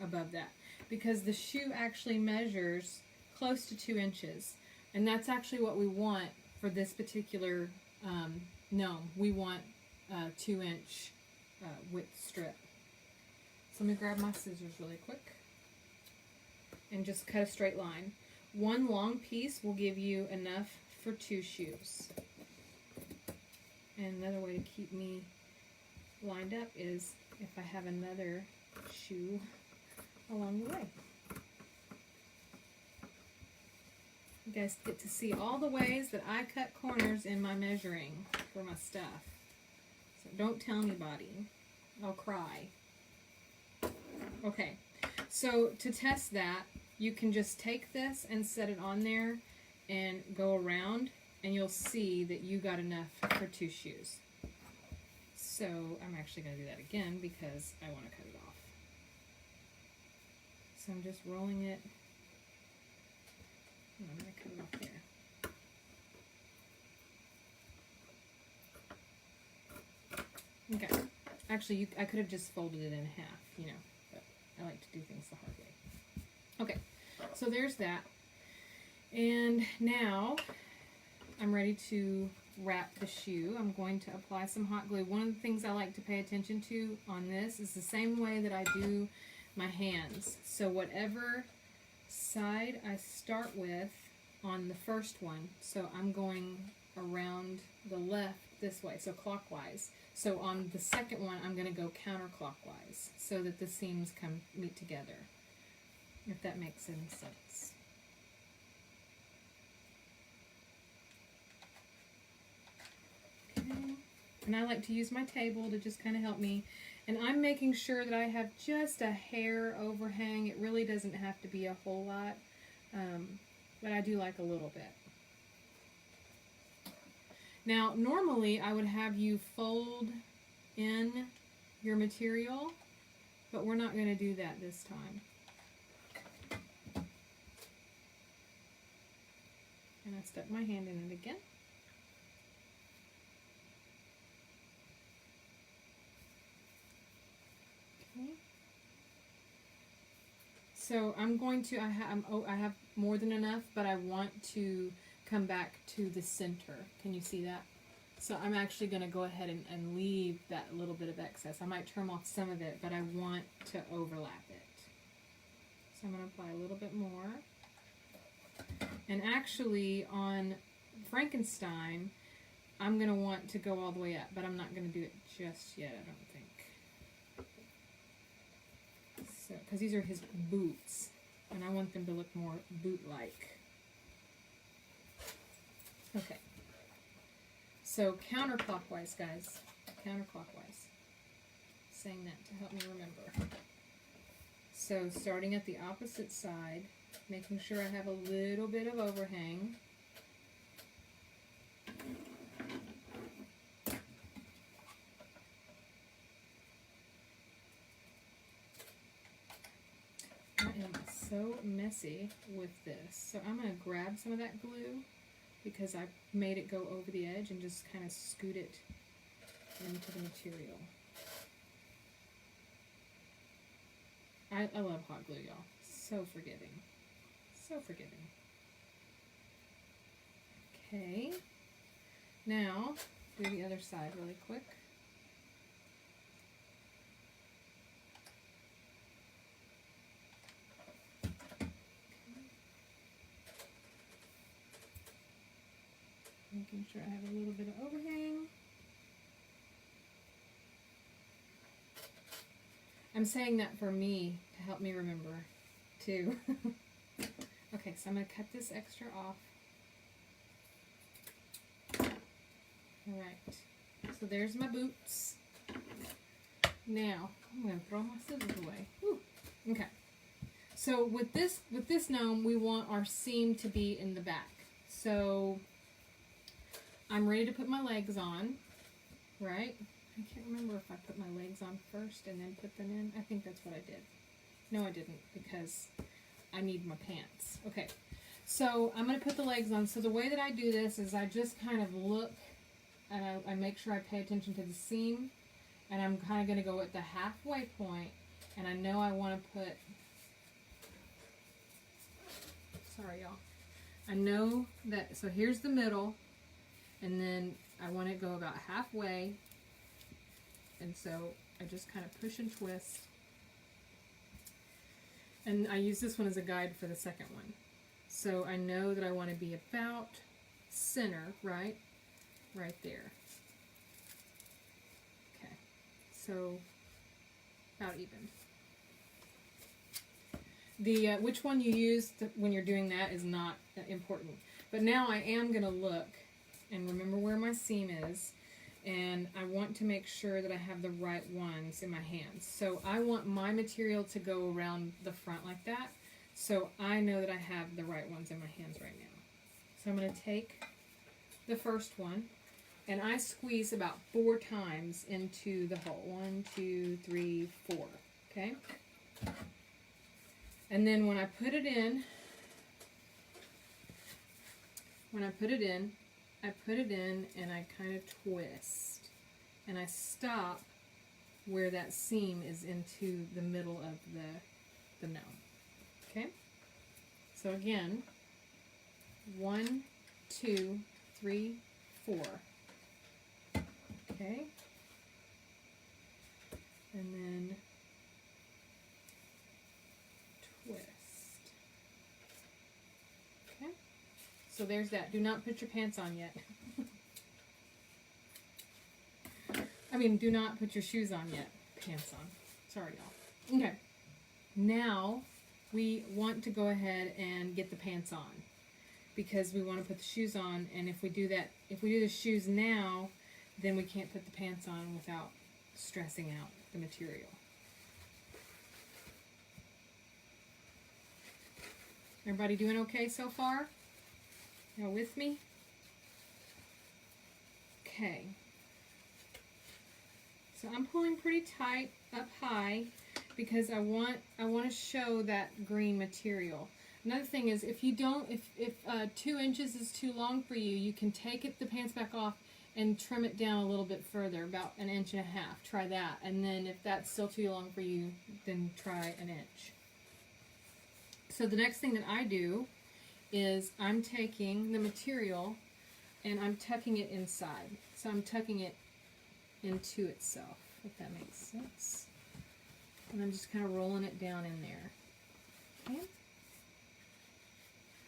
above that, because the shoe actually measures close to 2 inches, and that's actually what we want for this particular gnome. We want a 2-inch width strip. So let me grab my scissors really quick and just cut a straight line. One long piece will give you enough for 2 shoes. And another way to keep me lined up is if I have another shoe along the way. You guys get to see all the ways that I cut corners in my measuring for my stuff. So don't tell anybody. I'll cry. Okay, so to test that, you can just take this and set it on there and go around, and you'll see that you got enough for 2 shoes. So I'm actually going to do that again because I want to cut it off. So I'm just rolling it. I'm going to cut it off there. Okay. Actually, I could have just folded it in half, but I like to do things the So there's that. And now I'm ready to wrap the shoe. I'm going to apply some hot glue. One of the things I like to pay attention to on this is the same way that I do my hands. So whatever side I start with on the first one, so I'm going around the left this way, so clockwise. So on the second one, I'm going to go counterclockwise so that the seams meet together, if that makes any sense. Okay. And I like to use my table to just kind of help me. And I'm making sure that I have just a hair overhang. It really doesn't have to be a whole lot, but I do like a little bit. Now, normally I would have you fold in your material, but we're not going to do that this time. And I stuck my hand in it again. Okay. So I'm going to, I have more than enough, but I want to come back to the center. Can you see that? So I'm actually going to go ahead and leave that little bit of excess. I might trim off some of it, but I want to overlap it. So I'm going to apply a little bit more. And actually on Frankenstein, I'm going to want to go all the way up, but I'm not going to do it just yet, I don't think. So, because these are his boots, and I want them to look more boot-like. Okay. So counterclockwise, guys. Counterclockwise. Saying that to help me remember. So starting at the opposite side, making sure I have a little bit of overhang. I am so messy with this. So I'm going to grab some of that glue because I made it go over the edge and just kind of scoot it into the material. I love hot glue, y'all. So forgiving. So forgiving. Okay. Now, do the other side really quick. Making sure I have a little bit of overhang. I'm saying that for me to help me remember too. Okay, so I'm going to cut this extra off. Alright, so there's my boots. Now, I'm going to throw my scissors away. Whew. Okay, so with this gnome, we want our seam to be in the back. So I'm ready to put my legs on, right? I can't remember if I put my legs on first and then put them in. I think that's what I did. No, I didn't, because I need my pants. Okay, so I'm going to put the legs on. So the way that I do this is I just kind of look and I make sure I pay attention to the seam. And I'm kind of going to go at the halfway point, and I know I want to put, sorry y'all, I know that, so here's the middle, and then I want to go about halfway, and so I just kind of push and twist. And I use this one as a guide for the second one. So I know that I want to be about center, right? Right there. Okay. So about even. The which one you use when you're doing that is not important. But now I am going to look and remember where my seam is. And I want to make sure that I have the right ones in my hands. So I want my material to go around the front like that. So I know that I have the right ones in my hands right now. So I'm going to take the first one, and I squeeze about 4 times into the hole. 1, 2, 3, 4. Okay? And then when I put it in, I put it in and I kind of twist, and I stop where that seam is into the middle of the gnome. Okay? So again, 1, 2, 3, 4. Okay. And then twist. Okay. So there's that. Do not put your pants on yet. I mean, do not put your shoes on yet. Pants on. Sorry, y'all. Okay. Now we want to go ahead and get the pants on, because we want to put the shoes on, and if we do that, if we do the shoes now, then we can't put the pants on without stressing out the material. Everybody doing okay so far? Y'all with me? Okay. So I'm pulling pretty tight up high because I want to show that green material. Another thing is, if you don't, if 2 inches is too long for you, you can take the pants back off and trim it down a little bit further, about 1.5 inches. Try that, and then if that's still too long for you, then try 1 inch. So the next thing that I do is I'm taking the material and I'm tucking it inside. So I'm tucking it into itself, if that makes sense. And I'm just kind of rolling it down in there. Okay.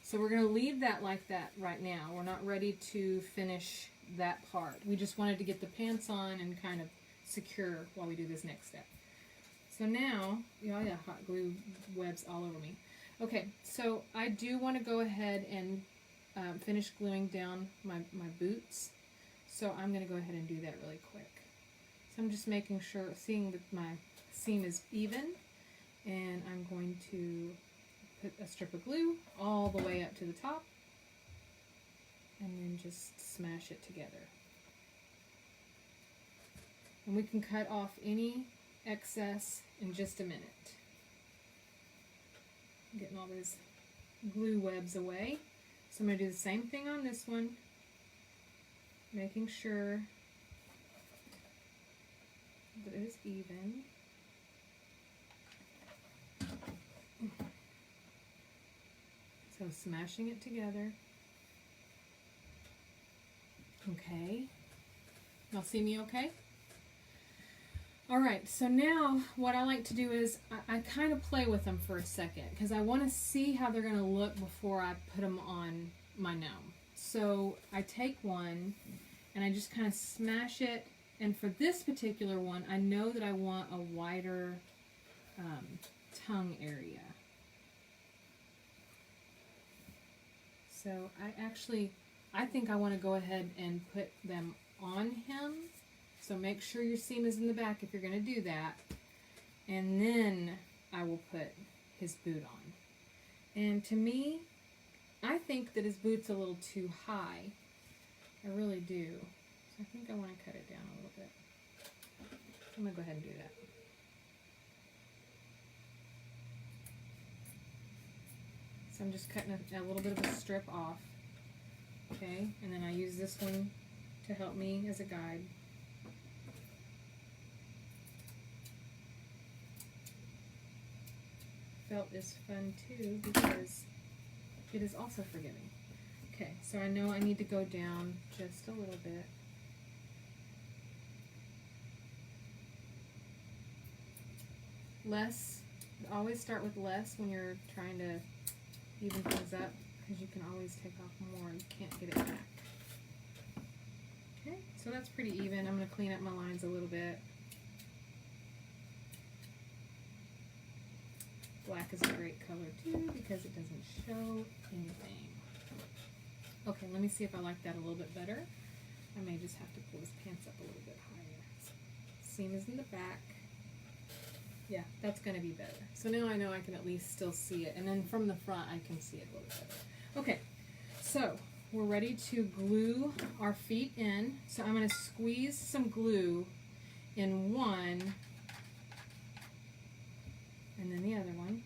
So we're going to leave that like that right now. We're not ready to finish that part. We just wanted to get the pants on and kind of secure while we do this next step. So now, yeah, hot glue webs all over me. Okay, so I do want to go ahead and finish gluing down my boots. So I'm going to go ahead and do that really quick. So I'm just making sure, seeing that my seam is even, and I'm going to put a strip of glue all the way up to the top, and then just smash it together. And we can cut off any excess in just a minute. Getting all those glue webs away. So I'm going to do the same thing on this one, making sure that it is even. So smashing it together. Okay. Y'all see me okay? Alright, so now what I like to do is I kind of play with them for a second, because I want to see how they're going to look before I put them on my gnome. So I take one and I just kind of smash it, and for this particular one I know that I want a wider tongue area. So I think I want to go ahead and put them on him. So make sure your seam is in the back if you're going to do that. And then I will put his boot on. And to me, I think that his boot's a little too high. I really do. So I think I want to cut it down a little bit. I'm going to go ahead and do that. So I'm just cutting a little bit of a strip off. Okay, and then I use this one to help me as a guide. Felt is fun too because it is also forgiving. Okay, so I know I need to go down just a little bit. Less, always start with less when you're trying to even things up, because you can always take off more and you can't get it back. Okay, so that's pretty even. I'm going to clean up my lines a little bit. Black is a great color too because it doesn't show anything. Okay, let me see if I like that a little bit better. I may just have to pull his pants up a little bit higher. Seam is in the back. Yeah, that's going to be better. So now I know I can at least still see it. And then from the front, I can see it a little bit better. Okay, so we're ready to glue our feet in. So I'm going to squeeze some glue in one and then the other one.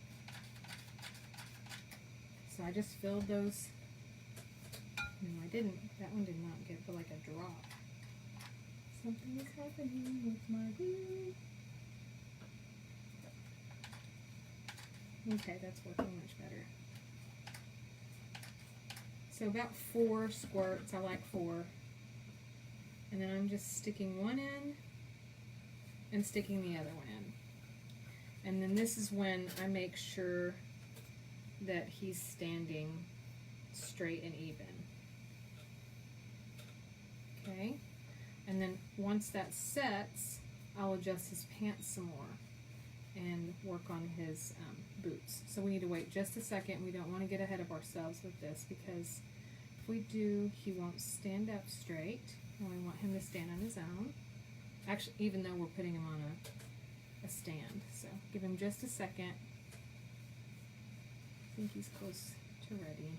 So I just filled those. No, I didn't. That one did not get like a drop. Something is happening with my glue. Okay, that's working much better. So about 4 squirts. I like 4. And then I'm just sticking one in and sticking the other one in. And then this is when I make sure that he's standing straight and even. Okay? And then once that sets, I'll adjust his pants some more and work on his boots. So we need to wait just a second. We don't want to get ahead of ourselves with this, because if we do, he won't stand up straight, and we want him to stand on his own. Actually, even though we're putting him on a stand. So give him just a second. I think he's close to ready.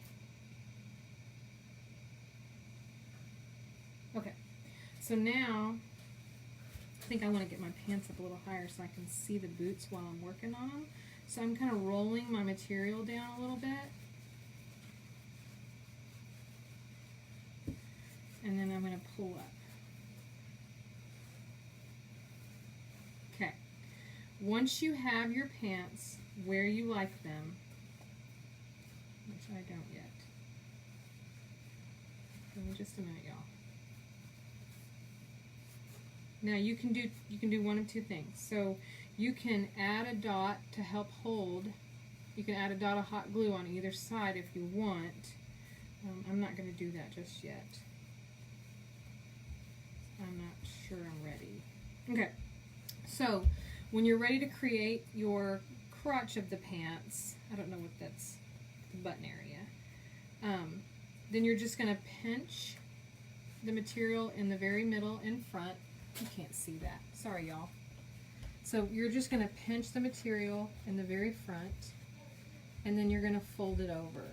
Okay, so now I think I want to get my pants up a little higher so I can see the boots while I'm working on them. So I'm kind of rolling my material down a little bit. And then I'm going to pull up. Okay. Once you have your pants where you like them, which I don't yet. Give me just a minute, y'all. Now you can do one of two things. So you can add a dot to help hold. You can add a dot of hot glue on either side if you want. I'm not going to do that just yet. I'm not sure I'm ready. Okay, so when you're ready to create your crotch of the pants, I don't know what that's, the button area, then you're just going to pinch the material in the very middle in front. You can't see that. Sorry, y'all. So you're just going to pinch the material in the very front, and then you're going to fold it over.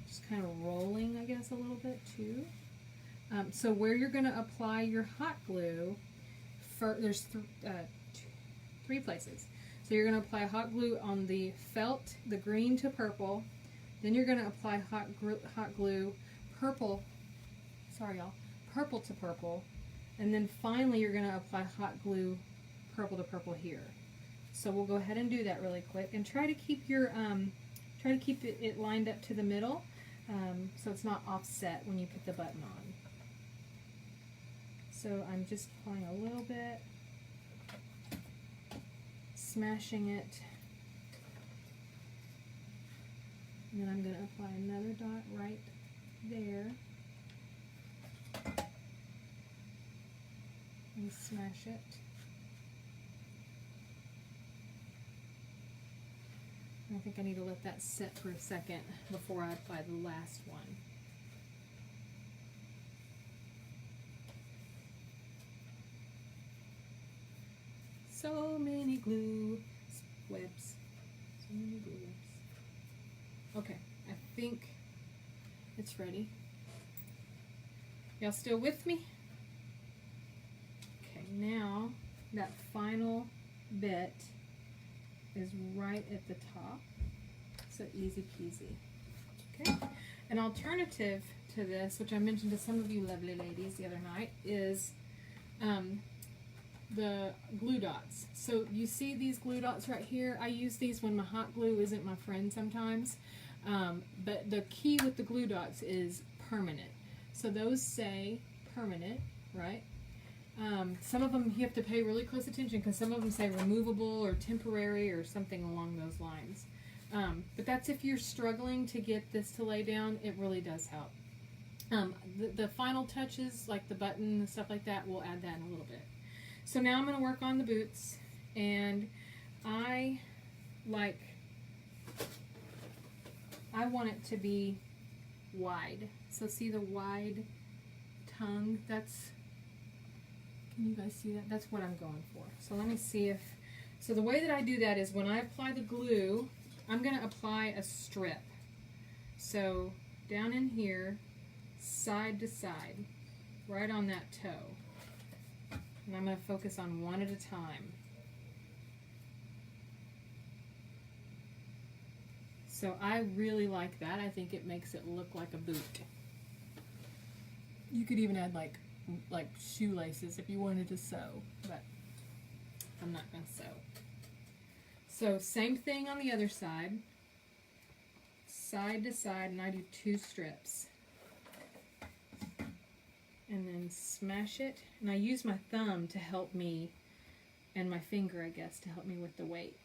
Just kind of rolling, I guess, a little bit too. So where you're going to apply your hot glue, there's 3 places. So you're going to apply hot glue on the felt, the green to purple. Then you're going to apply hot glue purple, sorry y'all, purple to purple. And then finally you're going to apply hot glue purple to purple here. So we'll go ahead and do that really quick, and try to keep your it lined up to the middle, so it's not offset when you put the button on. So I'm just applying a little bit, smashing it, and then I'm going to apply another dot right there. And smash it. I think I need to let that sit for a second before I apply the last one. So many glue webs. So many glue webs. Okay, I think it's ready. Y'all still with me? Now that final bit is right at the top, so easy peasy. Okay, an alternative to this, which I mentioned to some of you lovely ladies the other night, is the glue dots. So you see these glue dots right here? I use these when my hot glue isn't my friend sometimes, but the key with the glue dots is permanent. So those say permanent, right? Some of them you have to pay really close attention, because some of them say removable or temporary or something along those lines. But that's if you're struggling to get this to lay down. It really does help. The final touches, like the button and stuff like that, we'll add that in a little bit. So now I'm going to work on the boots, and I want it to be wide. So see the wide tongue? Can you guys see that? That's what I'm going for. So let me see if, so the way that I do that is when I apply the glue, I'm going to apply a strip. So down in here, side to side, right on that toe. And I'm going to focus on one at a time. So I really like that. I think it makes it look like a boot. You could even add like shoelaces if you wanted to sew, but I'm not going to sew. So same thing on the other side. side to side, and I do 2 strips. And then smash it. And I use my thumb to help me, and my finger, I guess, to help me with the weight.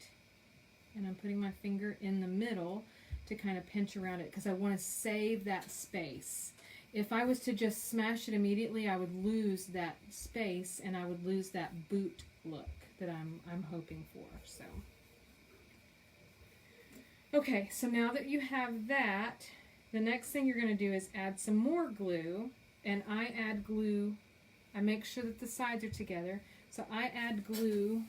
And I'm putting my finger in the middle to kind of pinch around it because I want to save that space. If I was to just smash it immediately, I would lose that space and I would lose that boot look that I'm hoping for. So, okay, so now that you have that, the next thing you're going to do is add some more glue. And I add glue, I make sure that the sides are together. So I add glue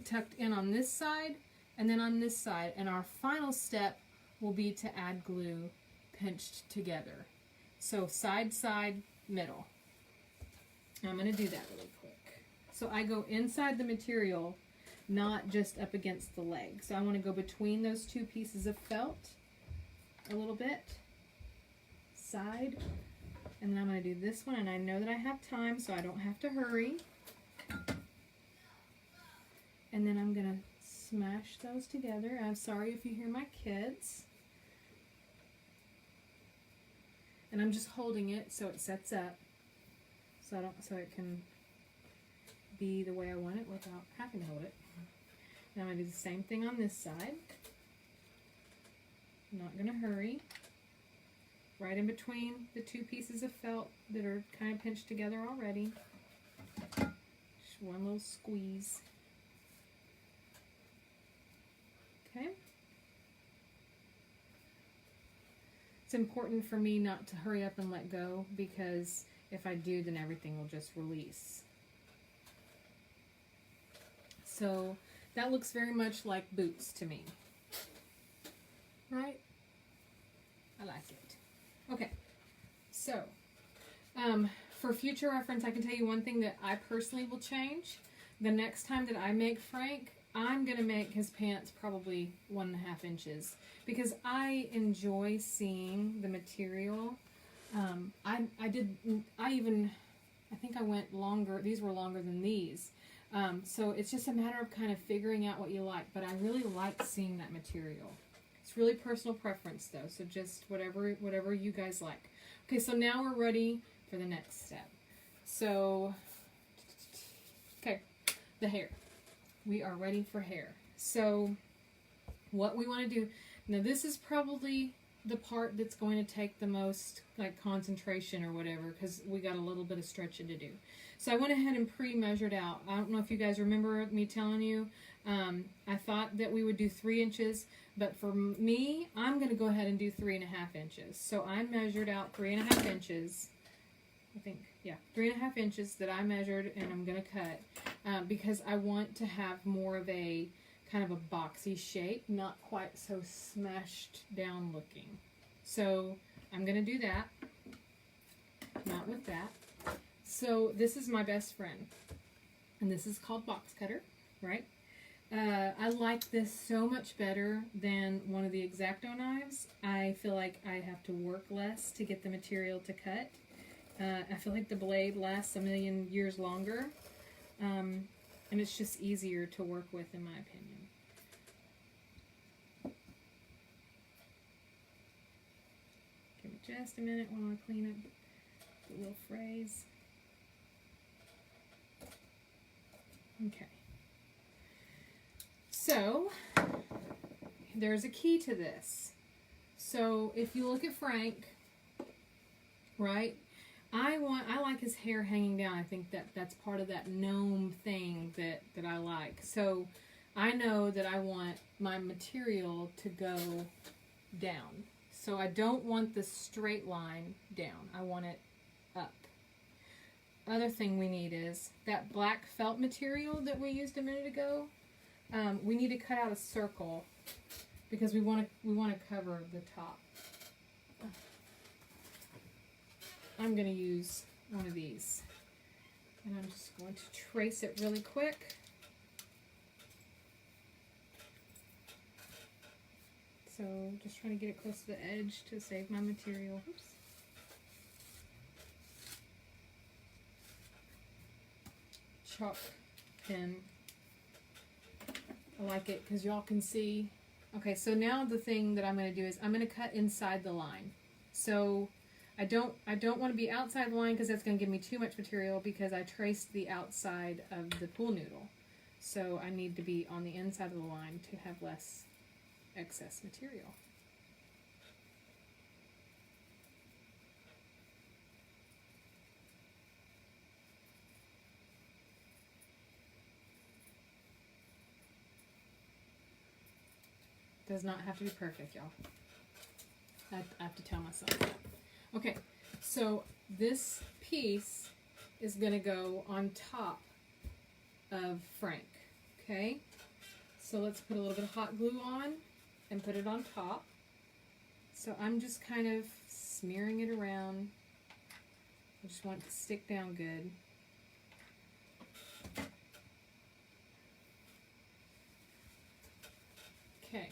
tucked in on this side and then on this side. And our final step will be to add glue pinched together. So side, side, middle. I'm going to do that really quick. So I go inside the material, not just up against the leg. So I want to go between those 2 pieces of felt a little bit. Side. And then I'm going to do this one, and I know that I have time, so I don't have to hurry. And then I'm going to smash those together. I'm sorry if you hear my kids. And I'm just holding it so it sets up, so it can be the way I want it without having to hold it. Now I'm going to do the same thing on this side. I'm not going to hurry. Right in between the 2 pieces of felt that are kind of pinched together already. Just one little squeeze. Okay. It's important for me not to hurry up and let go, because if I do, then everything will just release. So that looks very much like boots to me. Right? I like it. Okay, so for future reference, I can tell you one thing that I personally will change. The next time that I make Frank, I'm going to make his pants probably 1.5 inches because I enjoy seeing the material. I think I went longer. These were longer than these. So it's just a matter of kind of figuring out what you like, but I really like seeing that material. It's really personal preference though, so just whatever you guys like. Okay, so now we're ready for the next step. So, okay, the hair. We are ready for hair. So, what we want to do, now this is probably the part that's going to take the most like concentration or whatever, because we got a little bit of stretching to do. So I went ahead and pre-measured out. I don't know if you guys remember me telling you, I thought that we would do 3 inches, but for me, I'm going to go ahead and do 3.5 inches. So I measured out 3.5 inches. I think, yeah, 3.5 inches that I measured, and I'm going to cut because I want to have more of a kind of a boxy shape, not quite so smashed down looking. So I'm going to do that, not with that. So this is my best friend, and this is called box cutter, right? I like this so much better than one of the X-Acto knives. I feel like I have to work less to get the material to cut. I feel like the blade lasts a million years longer, and it's just easier to work with, in my opinion. Give me just a minute while I clean up the little phrase. Okay. So, there's a key to this. So, if you look at Frank, right, I like his hair hanging down. I think that's part of that gnome thing that I like. So, I know that I want my material to go down. So, I don't want the straight line down. I want it up. Other thing we need is that black felt material that we used a minute ago. We need to cut out a circle because we want to cover the top. I'm going to use one of these, and I'm just going to trace it really quick. So just trying to get it close to the edge to save my material. Oops. Chalk pen. I like it because y'all can see Okay, so now the thing that I'm going to do is I'm going to cut inside the line. So I don't want to be outside the line because that's going to give me too much material because I traced the outside of the pool noodle. So I need to be on the inside of the line to have less excess material. Does not have to be perfect, y'all. I have to tell myself that. Okay, so this piece is going to go on top of Frank. Okay, so let's put a little bit of hot glue on and put it on top. So I'm just kind of smearing it around. I just want it to stick down good. Okay.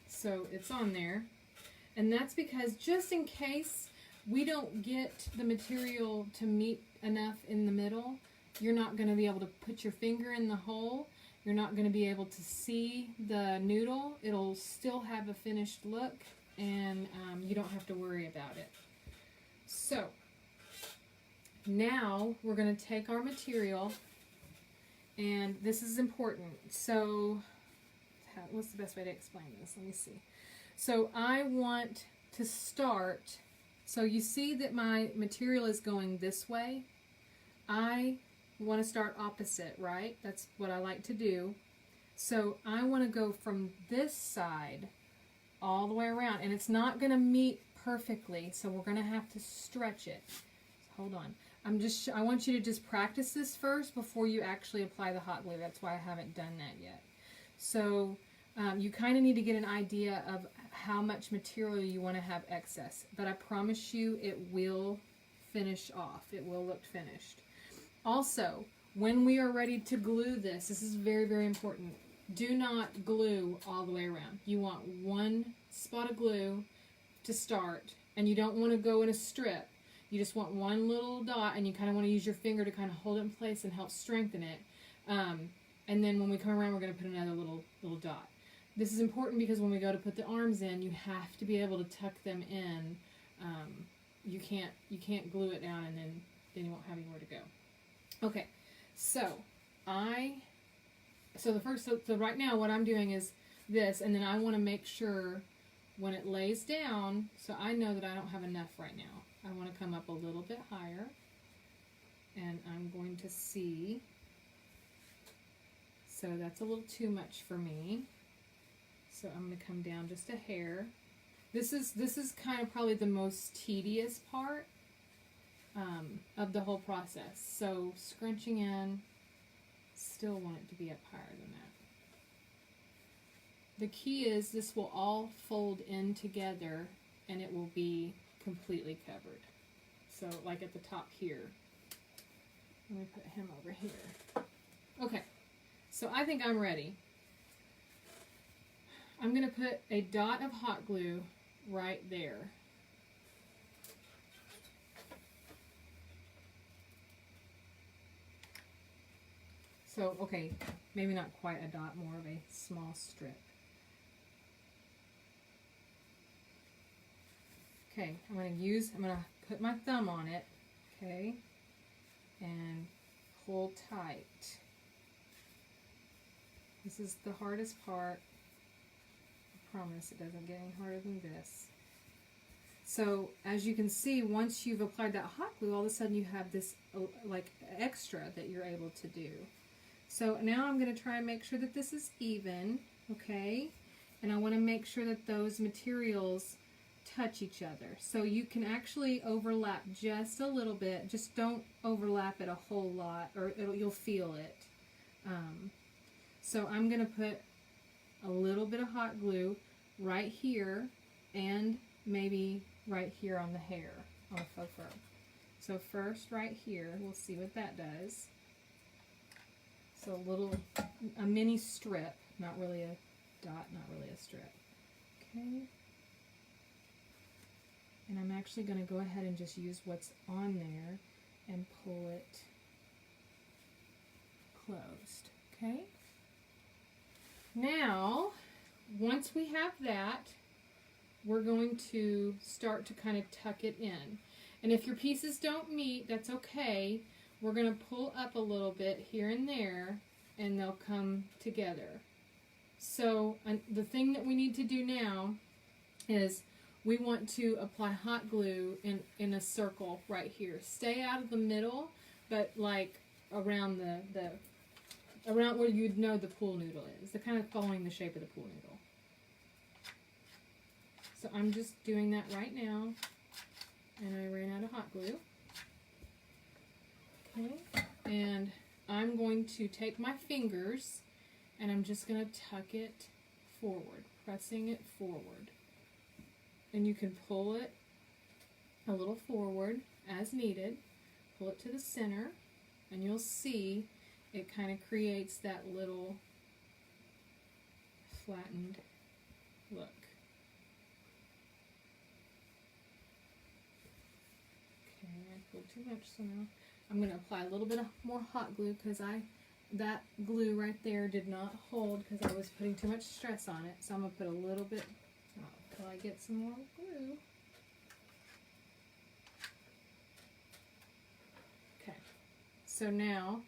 So it's on there, and that's because just in case we don't get the material to meet enough in the middle, you're not going to be able to put your finger in the hole. You're not going to be able to see the noodle. It'll still have a finished look, and you don't have to worry about it. So now we're going to take our material, and this is important. So what's the best way to explain this? Let me see. So I want to start, so you see that my material is going this way. I want to start opposite, right? That's what I like to do. So I want to go from this side all the way around, and it's not going to meet perfectly, so we're going to have to stretch it. So hold on. I want you to just practice this first before you actually apply the hot glue. That's why I haven't done that yet. So you kind of need to get an idea of how much material you want to have excess. But I promise you it will finish off. It will look finished. Also, when we are ready to glue this is very, very important. Do not glue all the way around. You want one spot of glue to start, and you don't want to go in a strip. You just want one little dot, and you kind of want to use your finger to kind of hold it in place and help strengthen it. And then when we come around, we're going to put another little dot. This is important because when we go to put the arms in, you have to be able to tuck them in. You can't glue it down, and then you won't have anywhere to go. Okay, so right now what I'm doing is this, and then I want to make sure when it lays down, so I know that I don't have enough right now. I want to come up a little bit higher, and I'm going to see. So that's a little too much for me. So I'm going to come down just a hair. This is kind of probably the most tedious part of the whole process. So scrunching in, still want it to be up higher than that. The key is this will all fold in together and it will be completely covered. So like at the top here. Let me put him over here. Okay, so I think I'm ready. I'm going to put a dot of hot glue right there. So, okay, maybe not quite a dot, more of a small strip. Okay, I'm going to put my thumb on it, okay, and pull tight. This is the hardest part. I promise it doesn't get any harder than this. So, as you can see, once you've applied that hot glue, all of a sudden you have this like extra that you're able to do. So now I'm going to try and make sure that this is even, okay? And I want to make sure that those materials touch each other. So you can actually overlap just a little bit. Just don't overlap it a whole lot or you'll feel it. So I'm going to put a little bit of hot glue right here and maybe right here on the hair, on the faux fur. So first right here, we'll see what that does. So a mini strip, not really a dot, not really a strip. Okay. And I'm actually going to go ahead and just use what's on there and pull it closed. Okay. Now, once we have that, we're going to start to kind of tuck it in. And if your pieces don't meet, that's okay. We're going to pull up a little bit here and there, and they'll come together. So the thing that we need to do now is we want to apply hot glue in a circle right here. Stay out of the middle, but like around around where you'd know the pool noodle is. They're kind of following the shape of the pool noodle. So I'm just doing that right now, and I ran out of hot glue. Okay, and I'm going to take my fingers and I'm just going to tuck it forward, pressing it forward. And you can pull it a little forward as needed. Pull it to the center, and you'll see it kind of creates that little flattened look. Okay, I pulled too much, so now I'm going to apply a little bit more hot glue because that glue right there did not hold because I was putting too much stress on it. So I'm going to put a little bit until I get some more glue. Okay, so now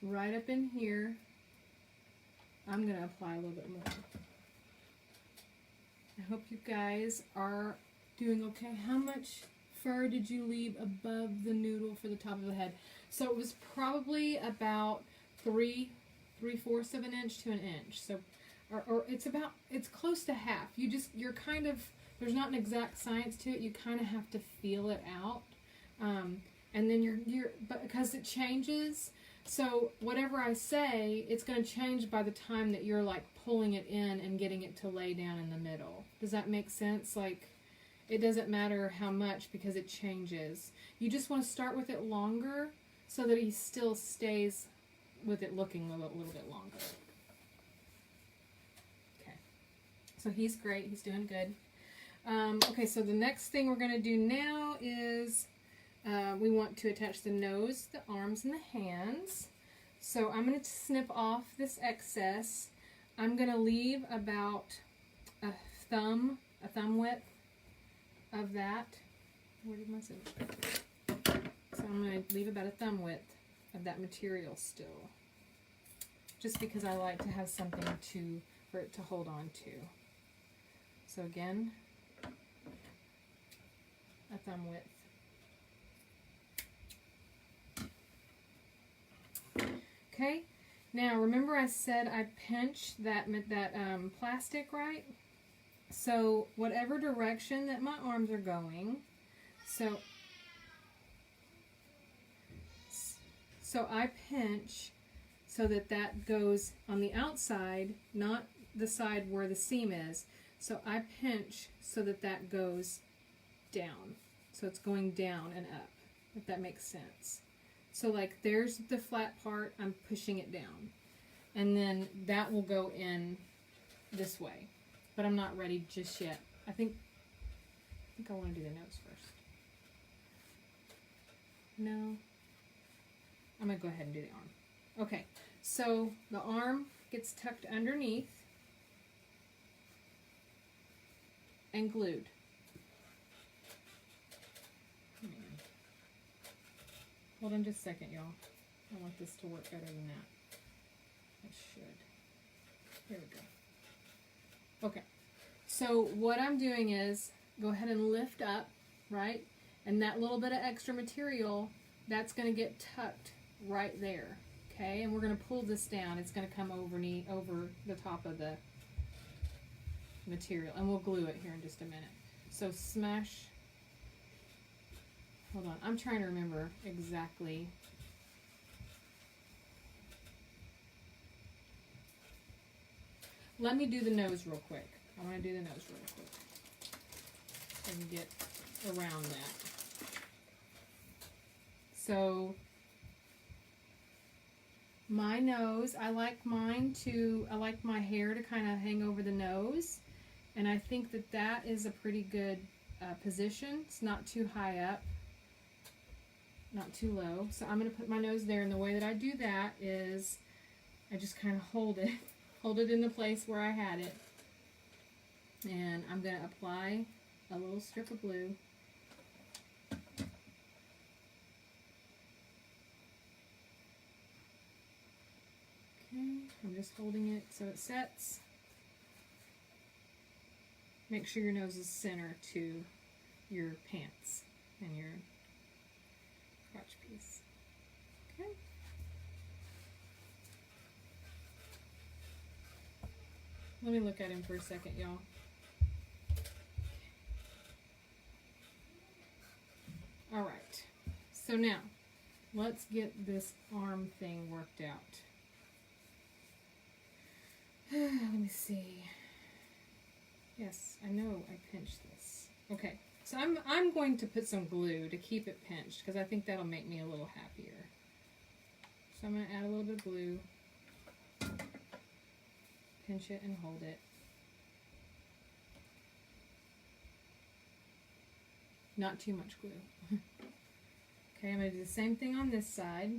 right up in here, I'm going to apply a little bit more. I hope you guys are doing okay. How much fur did you leave above the noodle for the top of the head? So it was probably about 3/4 of an inch to an inch. So, or it's close to half. You're kind of, there's not an exact science to it. You kind of have to feel it out. And then but because it changes, so whatever I say, it's going to change by the time that you're like pulling it in and getting it to lay down in the middle. Does that make sense? Like, it doesn't matter how much because it changes. You just want to start with it longer so that he still stays with it looking a little bit longer. Okay, so he's great. He's doing good. Okay, so the next thing we're going to do now is we want to attach the nose, the arms, and the hands. So I'm going to snip off this excess. I'm going to leave about a thumb width of that. Where did my scissors go? So I'm going to leave about a thumb width of that material still, just because I like to have something for it to hold on to. So again, a thumb width. Okay, now remember I said I pinched that plastic, right? So whatever direction that my arms are going, so I pinch so that goes on the outside, not the side where the seam is. So I pinch so that goes down. So it's going down and up, if that makes sense. So like there's the flat part, I'm pushing it down. And then that will go in this way. But I'm not ready just yet. I think I want to do the nose first. No. I'm going to go ahead and do the arm. Okay, so the arm gets tucked underneath and glued. Hold on just a second, y'all. I want this to work better than that. It should. Here we go. Okay, so what I'm doing is go ahead and lift up, right? And that little bit of extra material, that's going to get tucked right there, okay? And we're going to pull this down. It's going to come over the top of the material, and we'll glue it here in just a minute. So smash. Hold on, I'm trying to remember exactly. Let me do the nose real quick. I want to do the nose real quick and get around that. So my nose, I like my hair to kind of hang over the nose, and I think that is a pretty good position. It's not too high up, not too low. So I'm going to put my nose there, and the way that I do that is I just kind of hold it hold it in the place where I had it. And I'm going to apply a little strip of glue. Okay, I'm just holding it so it sets. Make sure your nose is center to your pants and your crotch piece. Okay. Let me look at him for a second, y'all. All right. So now, let's get this arm thing worked out. Let me see. Yes, I know I pinched this. Okay, so I'm going to put some glue to keep it pinched because I think that'll make me a little happier. So I'm going to add a little bit of glue. Pinch it and hold it. Not too much glue. Okay, I'm going to do the same thing on this side.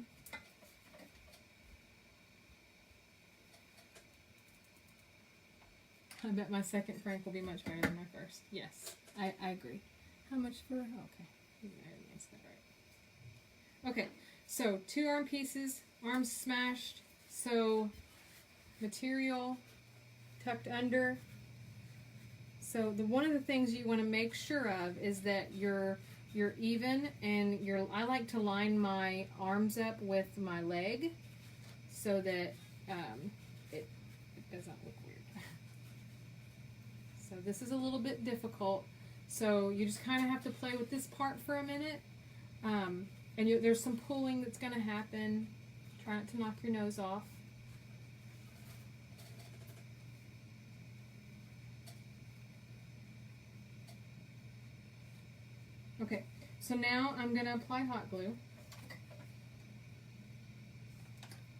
I bet my second Frank will be much better than my first. Yes, I agree. How much for? Okay, that's not right. Okay, so 2 arm pieces, arms smashed. So material tucked under. So one of the things you want to make sure of is that you're even, and I like to line my arms up with my leg so that it does not look weird. So this is a little bit difficult. So you just kind of have to play with this part for a minute. And there's some pulling that's going to happen. Try not to knock your nose off. Okay, so now I'm going to apply hot glue.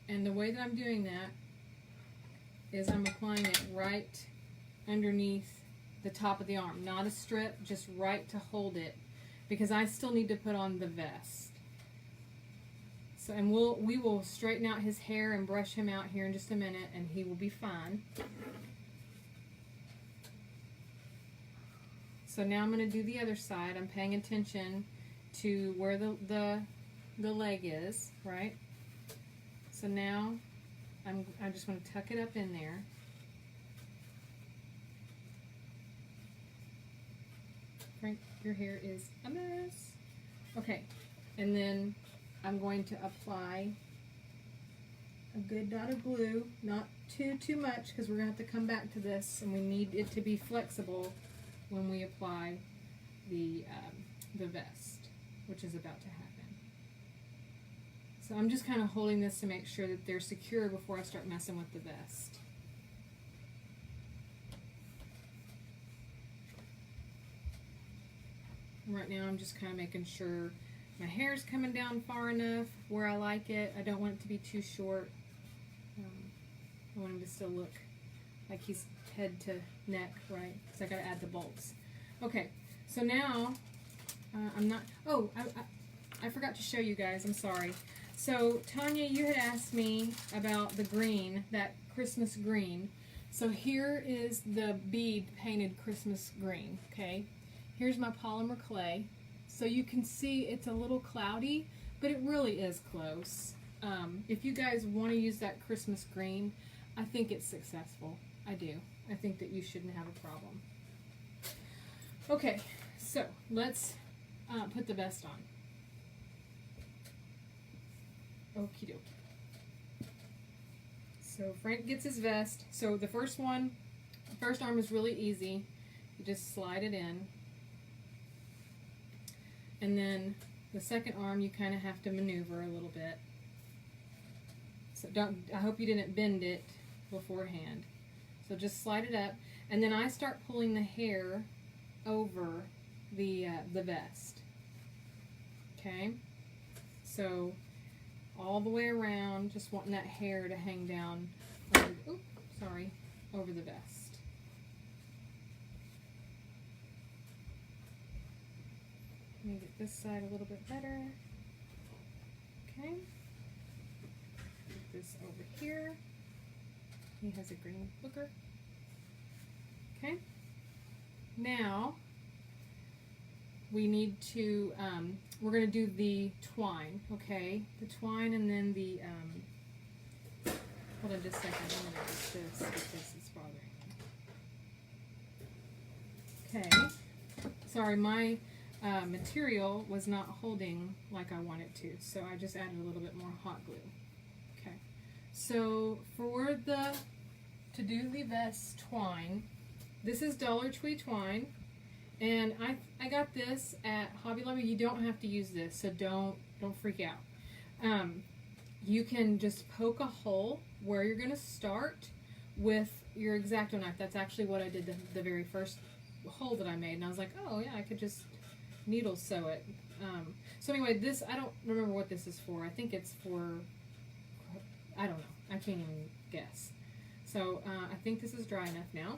And the way that I'm doing that is I'm applying it right underneath the top of the arm. Not a strip, just right to hold it, because I still need to put on the vest. So, and we will straighten out his hair and brush him out here in just a minute, and he will be fine. So now I'm going to do the other side. I'm paying attention to where the leg is, right? So now I just want to tuck it up in there. Frank, your hair is a mess. Okay, and then I'm going to apply a good dot of glue, not too much, because we're going to have to come back to this, and we need it to be flexible when we apply the vest, which is about to happen. So I'm just kind of holding this to make sure that they're secure before I start messing with the vest. Right now I'm just kind of making sure my hair is coming down far enough where I like it. I don't want it to be too short. I want him to still look like he's head to neck, right? Because I got to add the bolts. Okay, so now I'm not. Oh, I forgot to show you guys. I'm sorry. So Tanya, you had asked me about the green, that Christmas green. So here is the bead painted Christmas green. Okay, here's my polymer clay. So you can see it's a little cloudy, but it really is close. If you guys want to use that Christmas green, I think it's successful. I do. I think that you shouldn't have a problem. Okay, so let's put the vest on. Okie dokie. So Frank gets his vest. So the first arm is really easy. You just slide it in. And then the second arm you kind of have to maneuver a little bit. So I hope you didn't bend it beforehand. So just slide it up, and then I start pulling the hair over the vest. Okay, so all the way around, just wanting that hair to hang down over the vest. Let me get this side a little bit better. Okay, put this over here. He has a green booger. Okay. Now we need to, we're going to do the twine, okay? The twine and then the, hold on just a second. I'm going to do this because it's bothering me. Okay. Sorry, my material was not holding like I wanted to, so I just added a little bit more hot glue. Okay. So for to do the vest twine, this is Dollar Tree twine, and I got this at Hobby Lobby. You don't have to use this, so don't freak out. You can just poke a hole where you're going to start with your X-Acto knife. That's actually what I did the very first hole that I made, and I was like, oh yeah, I could just needle sew it. So anyway, this, I don't remember what this is for. I think it's for, I don't know. I can't even guess. So I think this is dry enough now.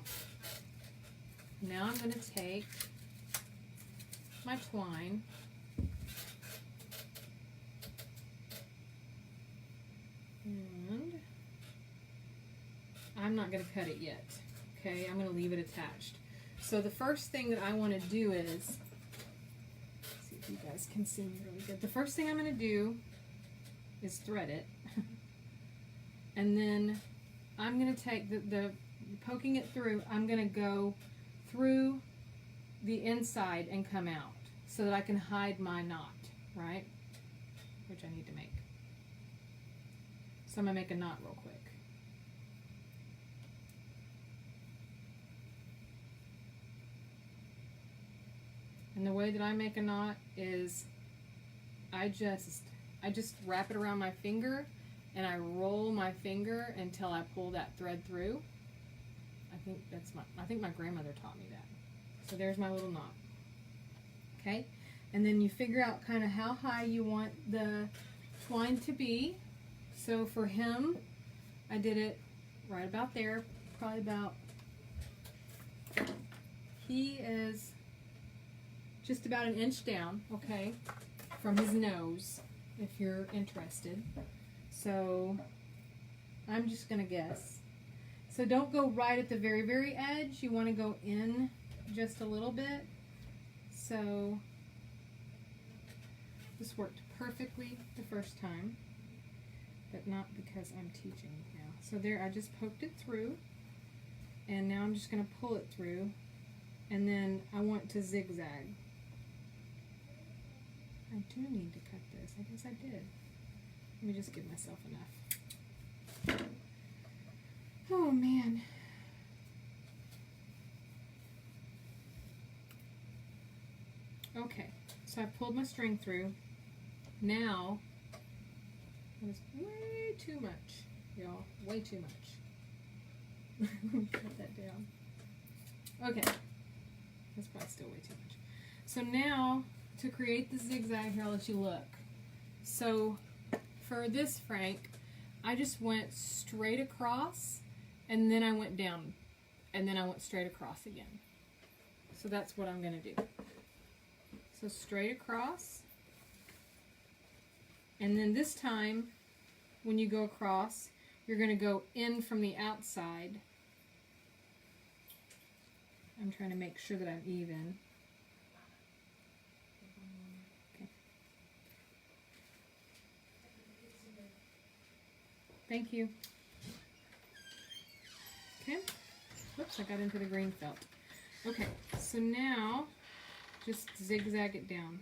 Now I'm going to take my twine and I'm not going to cut it yet. Okay, I'm going to leave it attached. So the first thing that I want to do is, let's see if you guys can see me really good. The first thing I'm going to do is thread it. And then I'm going to take the poking it through, I'm going to go through the inside and come out so that I can hide my knot, right? Which I need to make. So I'm going to make a knot real quick. And the way that I make a knot is I just wrap it around my finger and I roll my finger until I pull that thread through. I think my grandmother taught me that. So there's my little knot. Okay? And then you figure out kind of how high you want the twine to be. So for him, I did it right about there, probably about, he is just about an inch down, okay, from his nose, if you're interested. So I'm just going to guess. So don't go right at the very, very edge. You want to go in just a little bit. So this worked perfectly the first time, but not because I'm teaching now. So there, I just poked it through, and now I'm just going to pull it through, and then I want to zigzag. I do need to cut this. I guess I did. Let me just give myself enough. Oh man. Okay, so I pulled my string through. Now, that was way too much, y'all. Way too much. Let me cut that down. Okay, that's probably still way too much. So now, to create the zigzag, here I'll let you look. So, for this Frank, I just went straight across, and then I went down, and then I went straight across again. So that's what I'm going to do. So straight across, and then this time, when you go across, you're going to go in from the outside. I'm trying to make sure that I'm even. Okay. Thank you. Okay. Whoops, I got into the green felt. Okay, so now just zigzag it down.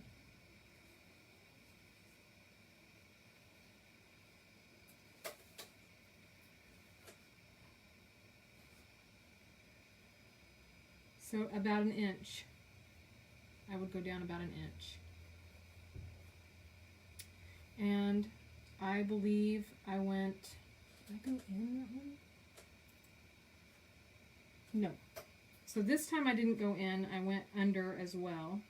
So about an inch. I would go down about an inch. And I believe I went, did I go in that one? No. So this time I didn't go in, I went under as well,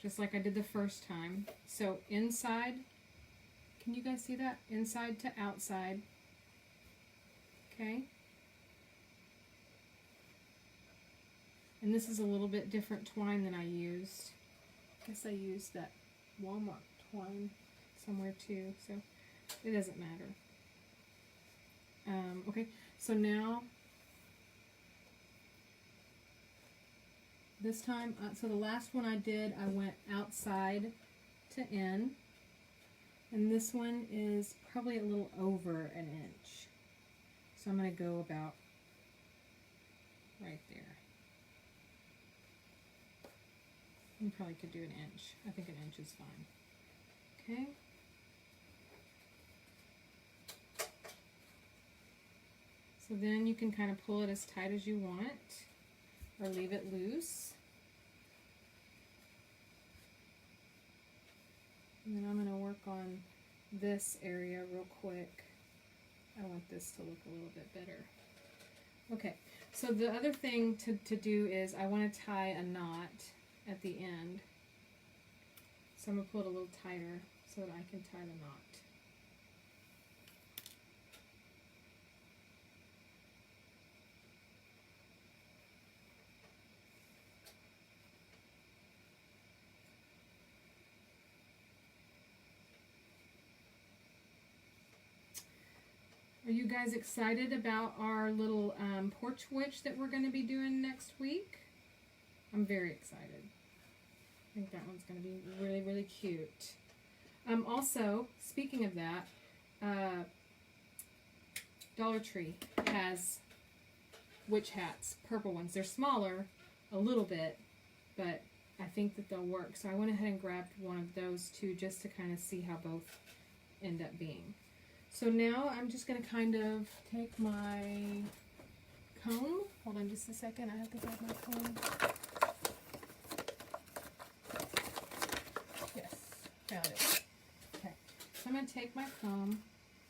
just like I did the first time. So inside, can you guys see that? Inside to outside. Okay. And this is a little bit different twine than I used. I guess I used that Walmart twine somewhere too, so it doesn't matter. Okay, So now, this time, so the last one I did, I went outside to in, and this one is probably a little over an inch. So I'm going to go about right there. You probably could do an inch. I think an inch is fine. Okay. So then you can kind of pull it as tight as you want, or leave it loose. And then I'm going to work on this area real quick. I want this to look a little bit better. Okay, so the other thing to do is I want to tie a knot at the end. So I'm going to pull it a little tighter so that I can tie the knot. Are you guys excited about our little porch witch that we're going to be doing next week? I'm very excited. I think that one's going to be really, really cute. Also, speaking of that, Dollar Tree has witch hats, purple ones. They're smaller a little bit, but I think that they'll work. So I went ahead and grabbed one of those two just to kind of see how both end up being. So now I'm just going to kind of take my comb. Hold on just a second. I have to grab my comb. Yes, found it. Okay. So I'm going to take my comb,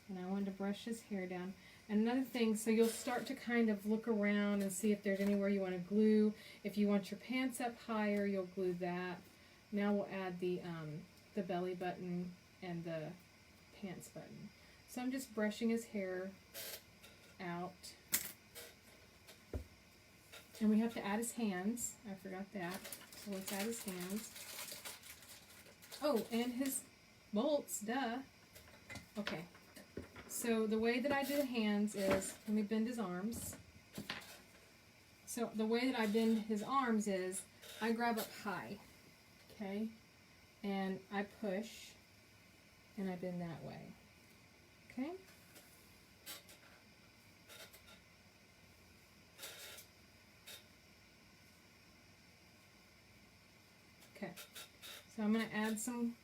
and I wanted to brush his hair down. And another thing, so you'll start to kind of look around and see if there's anywhere you want to glue. If you want your pants up higher, you'll glue that. Now we'll add the belly button and the pants button. So I'm just brushing his hair out. And we have to add his hands. I forgot that. So let's add his hands. Oh, and his bolts, duh. Okay. So the way that I do the hands is, let me bend his arms. So the way that I bend his arms is, I grab up high, okay? And I push, and I bend that way. Okay. Okay. So I'm going to add some.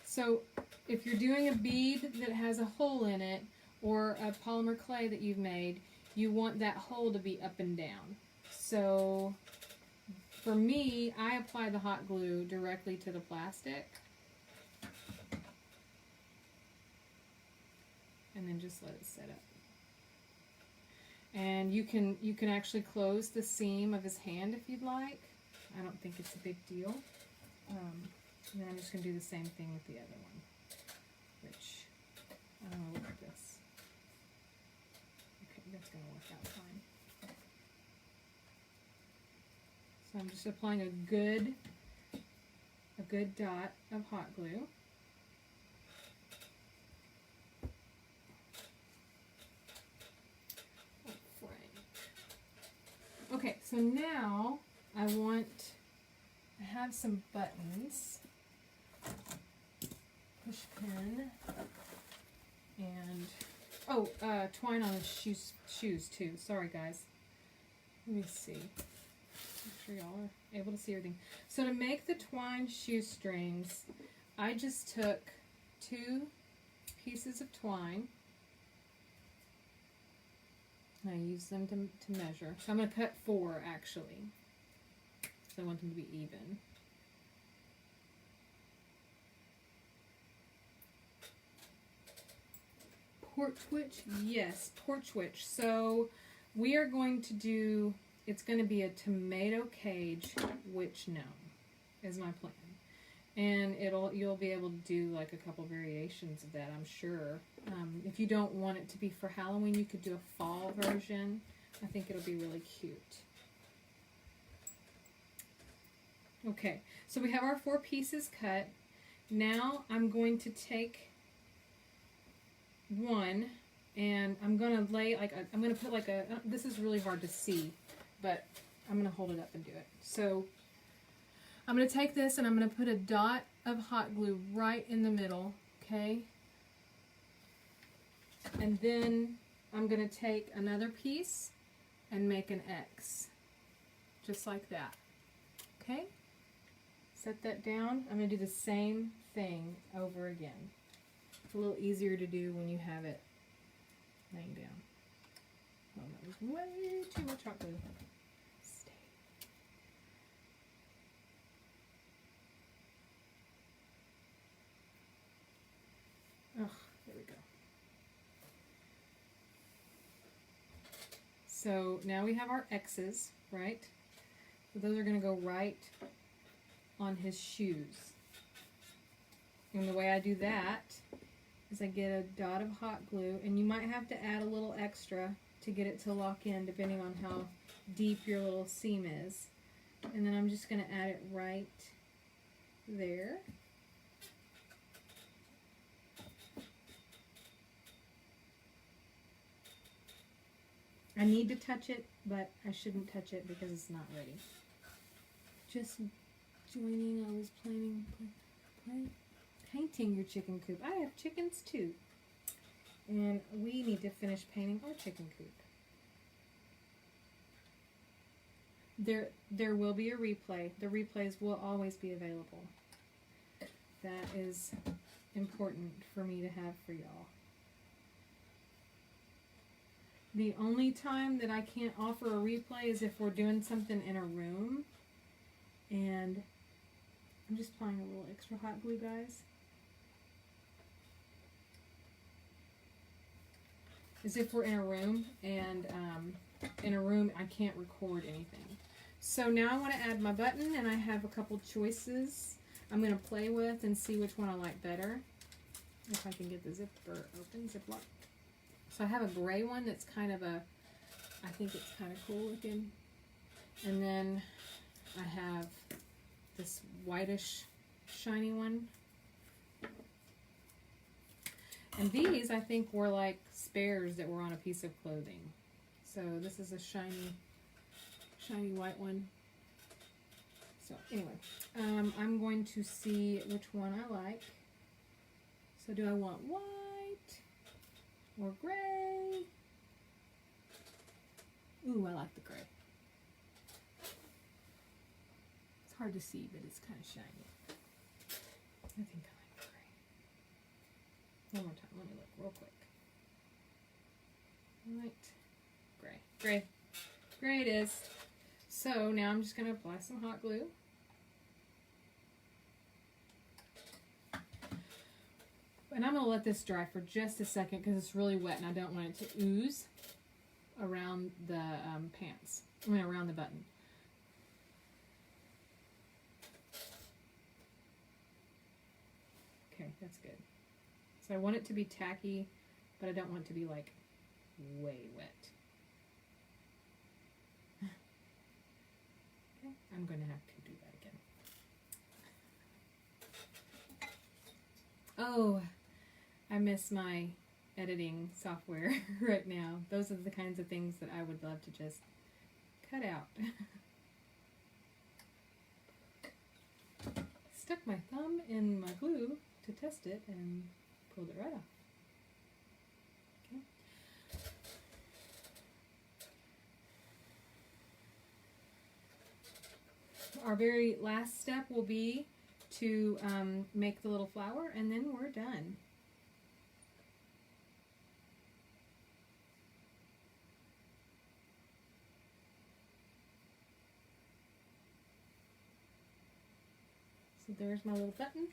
So if you're doing a bead that has a hole in it or a polymer clay that you've made, you want that hole to be up and down. So for me, I apply the hot glue directly to the plastic. And then just let it set up. And you can actually close the seam of his hand if you'd like. I don't think it's a big deal. And then I'm just going to do the same thing with the other one. Which, I don't know, look at this. Okay, that's going to work out fine. So I'm just applying a good dot of hot glue. Okay, so now I have some buttons, push pin, and twine on his shoes too. Sorry guys. Let me see. Make sure y'all are able to see everything. So to make the twine shoestrings, I just took 2 pieces of twine. I use them to measure. So I'm going to cut 4 actually. So I want them to be even. Porch witch? Yes, porch witch. So we are going to do, it's going to be a tomato cage witch gnome is my plan. And you'll be able to do like a couple variations of that, I'm sure. If you don't want it to be for Halloween, you could do a fall version. I think it'll be really cute. Okay, so we have our 4 pieces cut. Now I'm going to take one And I'm going to lay like I'm going to put like a, this is really hard to see, but I'm going to hold it up and do it. So I'm going to take this and I'm going to put a dot of hot glue right in the middle, okay? And then I'm going to take another piece and make an X, just like that, okay? Set that down. I'm going to do the same thing over again. It's a little easier to do when you have it laying down. Oh, that was way too much hot glue. Stay. Oh, there we go. So now we have our X's, right? So those are going to go right on his shoes. And the way I do that is I get a dot of hot glue, and you might have to add a little extra to get it to lock in depending on how deep your little seam is. And then I'm just going to add it right there. I need to touch it, but I shouldn't touch it because it's not ready. Just joining, I was painting your chicken coop. I have chickens too. And we need to finish painting our chicken coop. There will be a replay. The replays will always be available. That is important for me to have for y'all. The only time that I can't offer a replay is if we're doing something in a room. And I'm just applying a little extra hot glue, guys. As if we're in a room, and in a room I can't record anything. So now I want to add my button, and I have a couple choices I'm going to play with and see which one I like better. If I can get the zipper open, ziplock. So I have a gray one that's kind of a, I think it's kind of cool looking. And then I have this whitish shiny one. And these I think were like spares that were on a piece of clothing. So this is a shiny white one. So anyway, I'm going to see which one I like. So do I want white or gray? Ooh, I like the gray. It's hard to see, but it's kind of shiny. I think I like the gray. One more time, let me look real quick. White, gray, gray. Gray it is. So now I'm just going to apply some hot glue. And I'm going to let this dry for just a second because it's really wet and I don't want it to ooze around the pants. I mean, around the button. Okay, that's good. So I want it to be tacky, but I don't want it to be like way wet. Okay, I'm going to have to do that again. Oh, I miss my editing software right now. Those are the kinds of things that I would love to just cut out. Stuck my thumb in my glue to test it and pulled it right off. Okay. Our very last step will be to make the little flower, and then we're done. So there's my little button.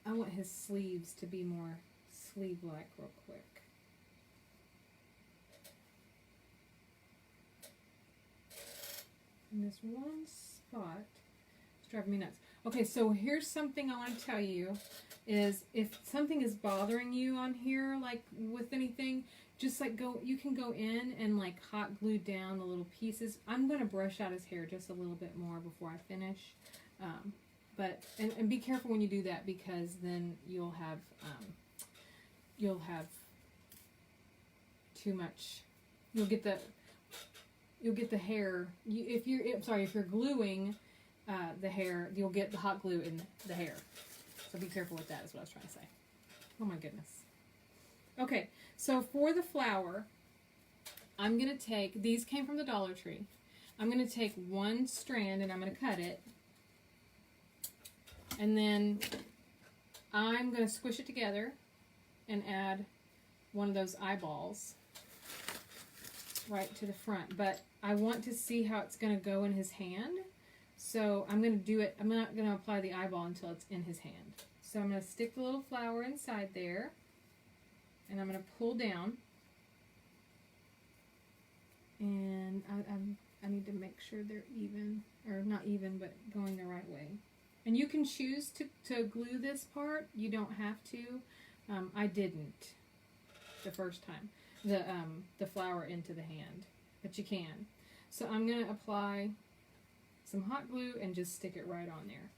I want his sleeves to be more sleeve-like real quick. And this one spot is driving me nuts. Okay, so here's something I want to tell you is if something is bothering you on here, like with anything, just like you can go in and like hot glue down the little pieces. I'm going to brush out his hair just a little bit more before I finish. But be careful when you do that, because then you'll have too much. You'll get the hair. If you're gluing the hair, you'll get the hot glue in the hair. So be careful with that, is what I was trying to say. Oh my goodness. Okay, so for the flower, I'm going to take, these came from the Dollar Tree. I'm going to take one strand and I'm going to cut it. And then I'm going to squish it together and add one of those eyeballs right to the front. But I want to see how it's going to go in his hand. So I'm going to do it, I'm not going to apply the eyeball until it's in his hand. So I'm going to stick the little flower inside there. And I'm going to pull down. And I need to make sure they're even, or not even, but going the right way. And you can choose to glue this part. You don't have to. I didn't the first time. The flower into the hand. But you can. So I'm going to apply some hot glue and just stick it right on there.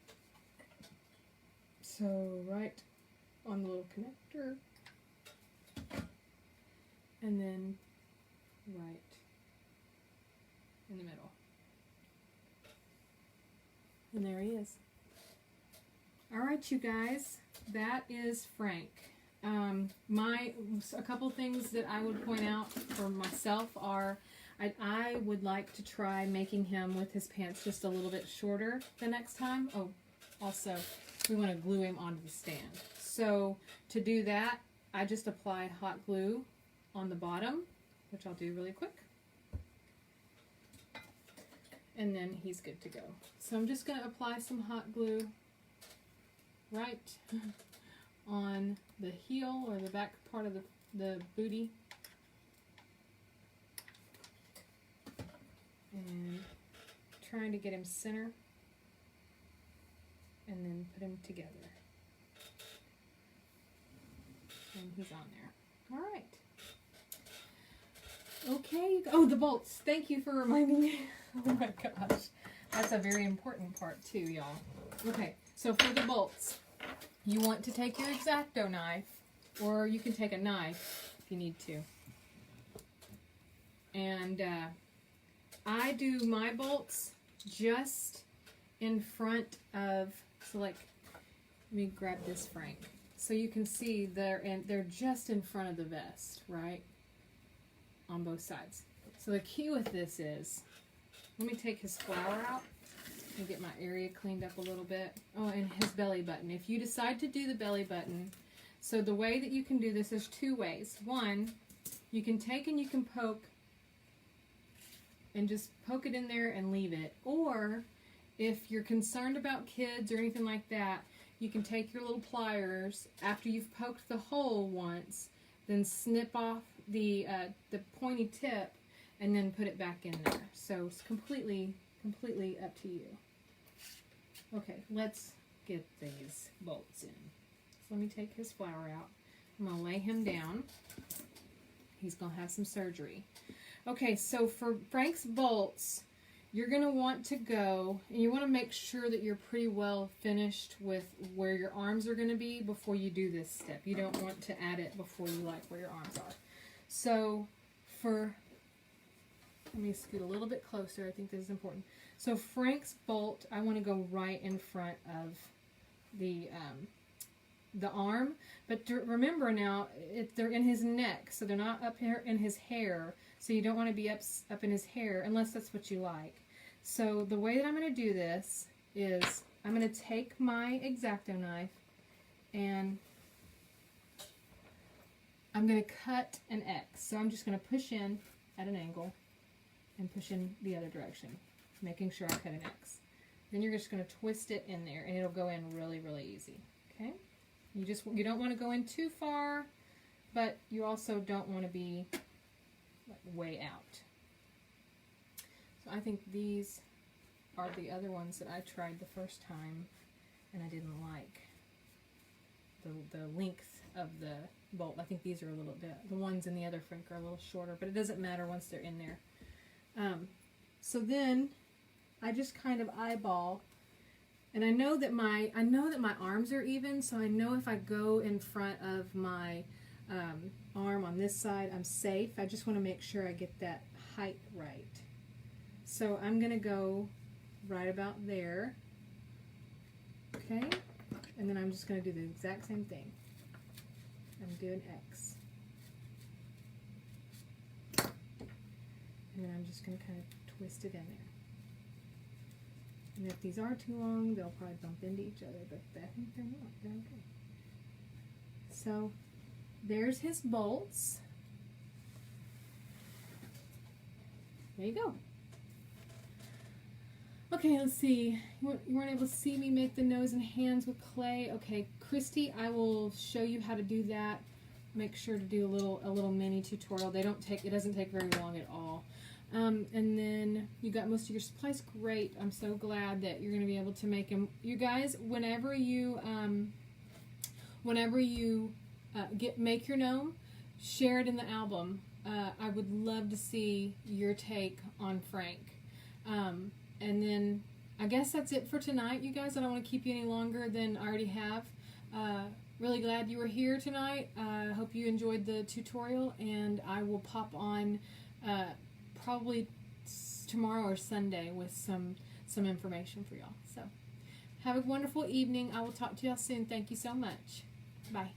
So right on the little connector. And then right in the middle. And there he is. All right, you guys, that is Frank. A couple things that I would point out for myself are I would like to try making him with his pants just a little bit shorter the next time. Oh, also, we want to glue him onto the stand. So to do that, I just apply hot glue on the bottom, which I'll do really quick. And then he's good to go. So I'm just going to apply some hot glue right on the heel or the back part of the booty. And trying to get him center. And then put him together. And he's on there. All right. Okay. Oh, the bolts. Thank you for reminding me. Oh my gosh. That's a very important part too, y'all. Okay. So for the bolts, you want to take your X-Acto knife, or you can take a knife if you need to. And I do my bolts just in front of, so like, let me grab this, Frank. So you can see they're just in front of the vest, right? On both sides. So the key with this is, let me take his flower out and get my area cleaned up a little bit. Oh, and his belly button. If you decide to do the belly button, so the way that you can do this is two ways. One, you can take and you can poke and just poke it in there and leave it. Or if you're concerned about kids or anything like that, you can take your little pliers after you've poked the hole once, then snip off the pointy tip and then put it back in there. So it's completely up to you. Okay, let's get these bolts in. So let me take his flower out. I'm going to lay him down. He's going to have some surgery. Okay, so for Frank's bolts, you're going to want to go, and you want to make sure that you're pretty well finished with where your arms are going to be before you do this step. You don't want to add it before you like where your arms are. So let me scoot a little bit closer. I think this is important. So Frank's bolt, I want to go right in front of the arm. But remember now, they're in his neck, so they're not up here in his hair. So you don't want to be up in his hair unless that's what you like. So the way that I'm going to do this is I'm going to take my X-Acto knife and I'm going to cut an X. So I'm just going to push in at an angle and push in the other direction, making sure I cut an X. Then you're just going to twist it in there and it'll go in really, really easy. Okay? You don't want to go in too far, but you also don't want to be way out. So I think these are the other ones that I tried the first time and I didn't like the length of the bolt. I think these are a little bit, the ones in the other Frank are a little shorter, but it doesn't matter once they're in there. So then I just kind of eyeball, and I know that my arms are even, so I know if I go in front of my arm on this side, I'm safe. I just want to make sure I get that height right. So I'm going to go right about there. Okay, and then I'm just going to do the exact same thing. I'm doing X. And then I'm just going to kind of twist it in there. And if these are too long, they'll probably bump into each other, but I think they're not. They're okay. So there's his bolts. There you go. Okay, let's see. You weren't able to see me make the nose and hands with clay. Okay, Christy, I will show you how to do that. Make sure to do a little mini tutorial. It doesn't take very long at all. And then you got most of your supplies. Great. I'm so glad that you're going to be able to make them. You guys, whenever you make your gnome, share it in the album. I would love to see your take on Frank. And then I guess that's it for tonight, you guys. I don't want to keep you any longer than I already have. Really glad you were here tonight. I hope you enjoyed the tutorial, and I will pop on probably tomorrow or Sunday with some information for y'all. So have a wonderful evening. I will talk to y'all soon. Thank you so much. Bye.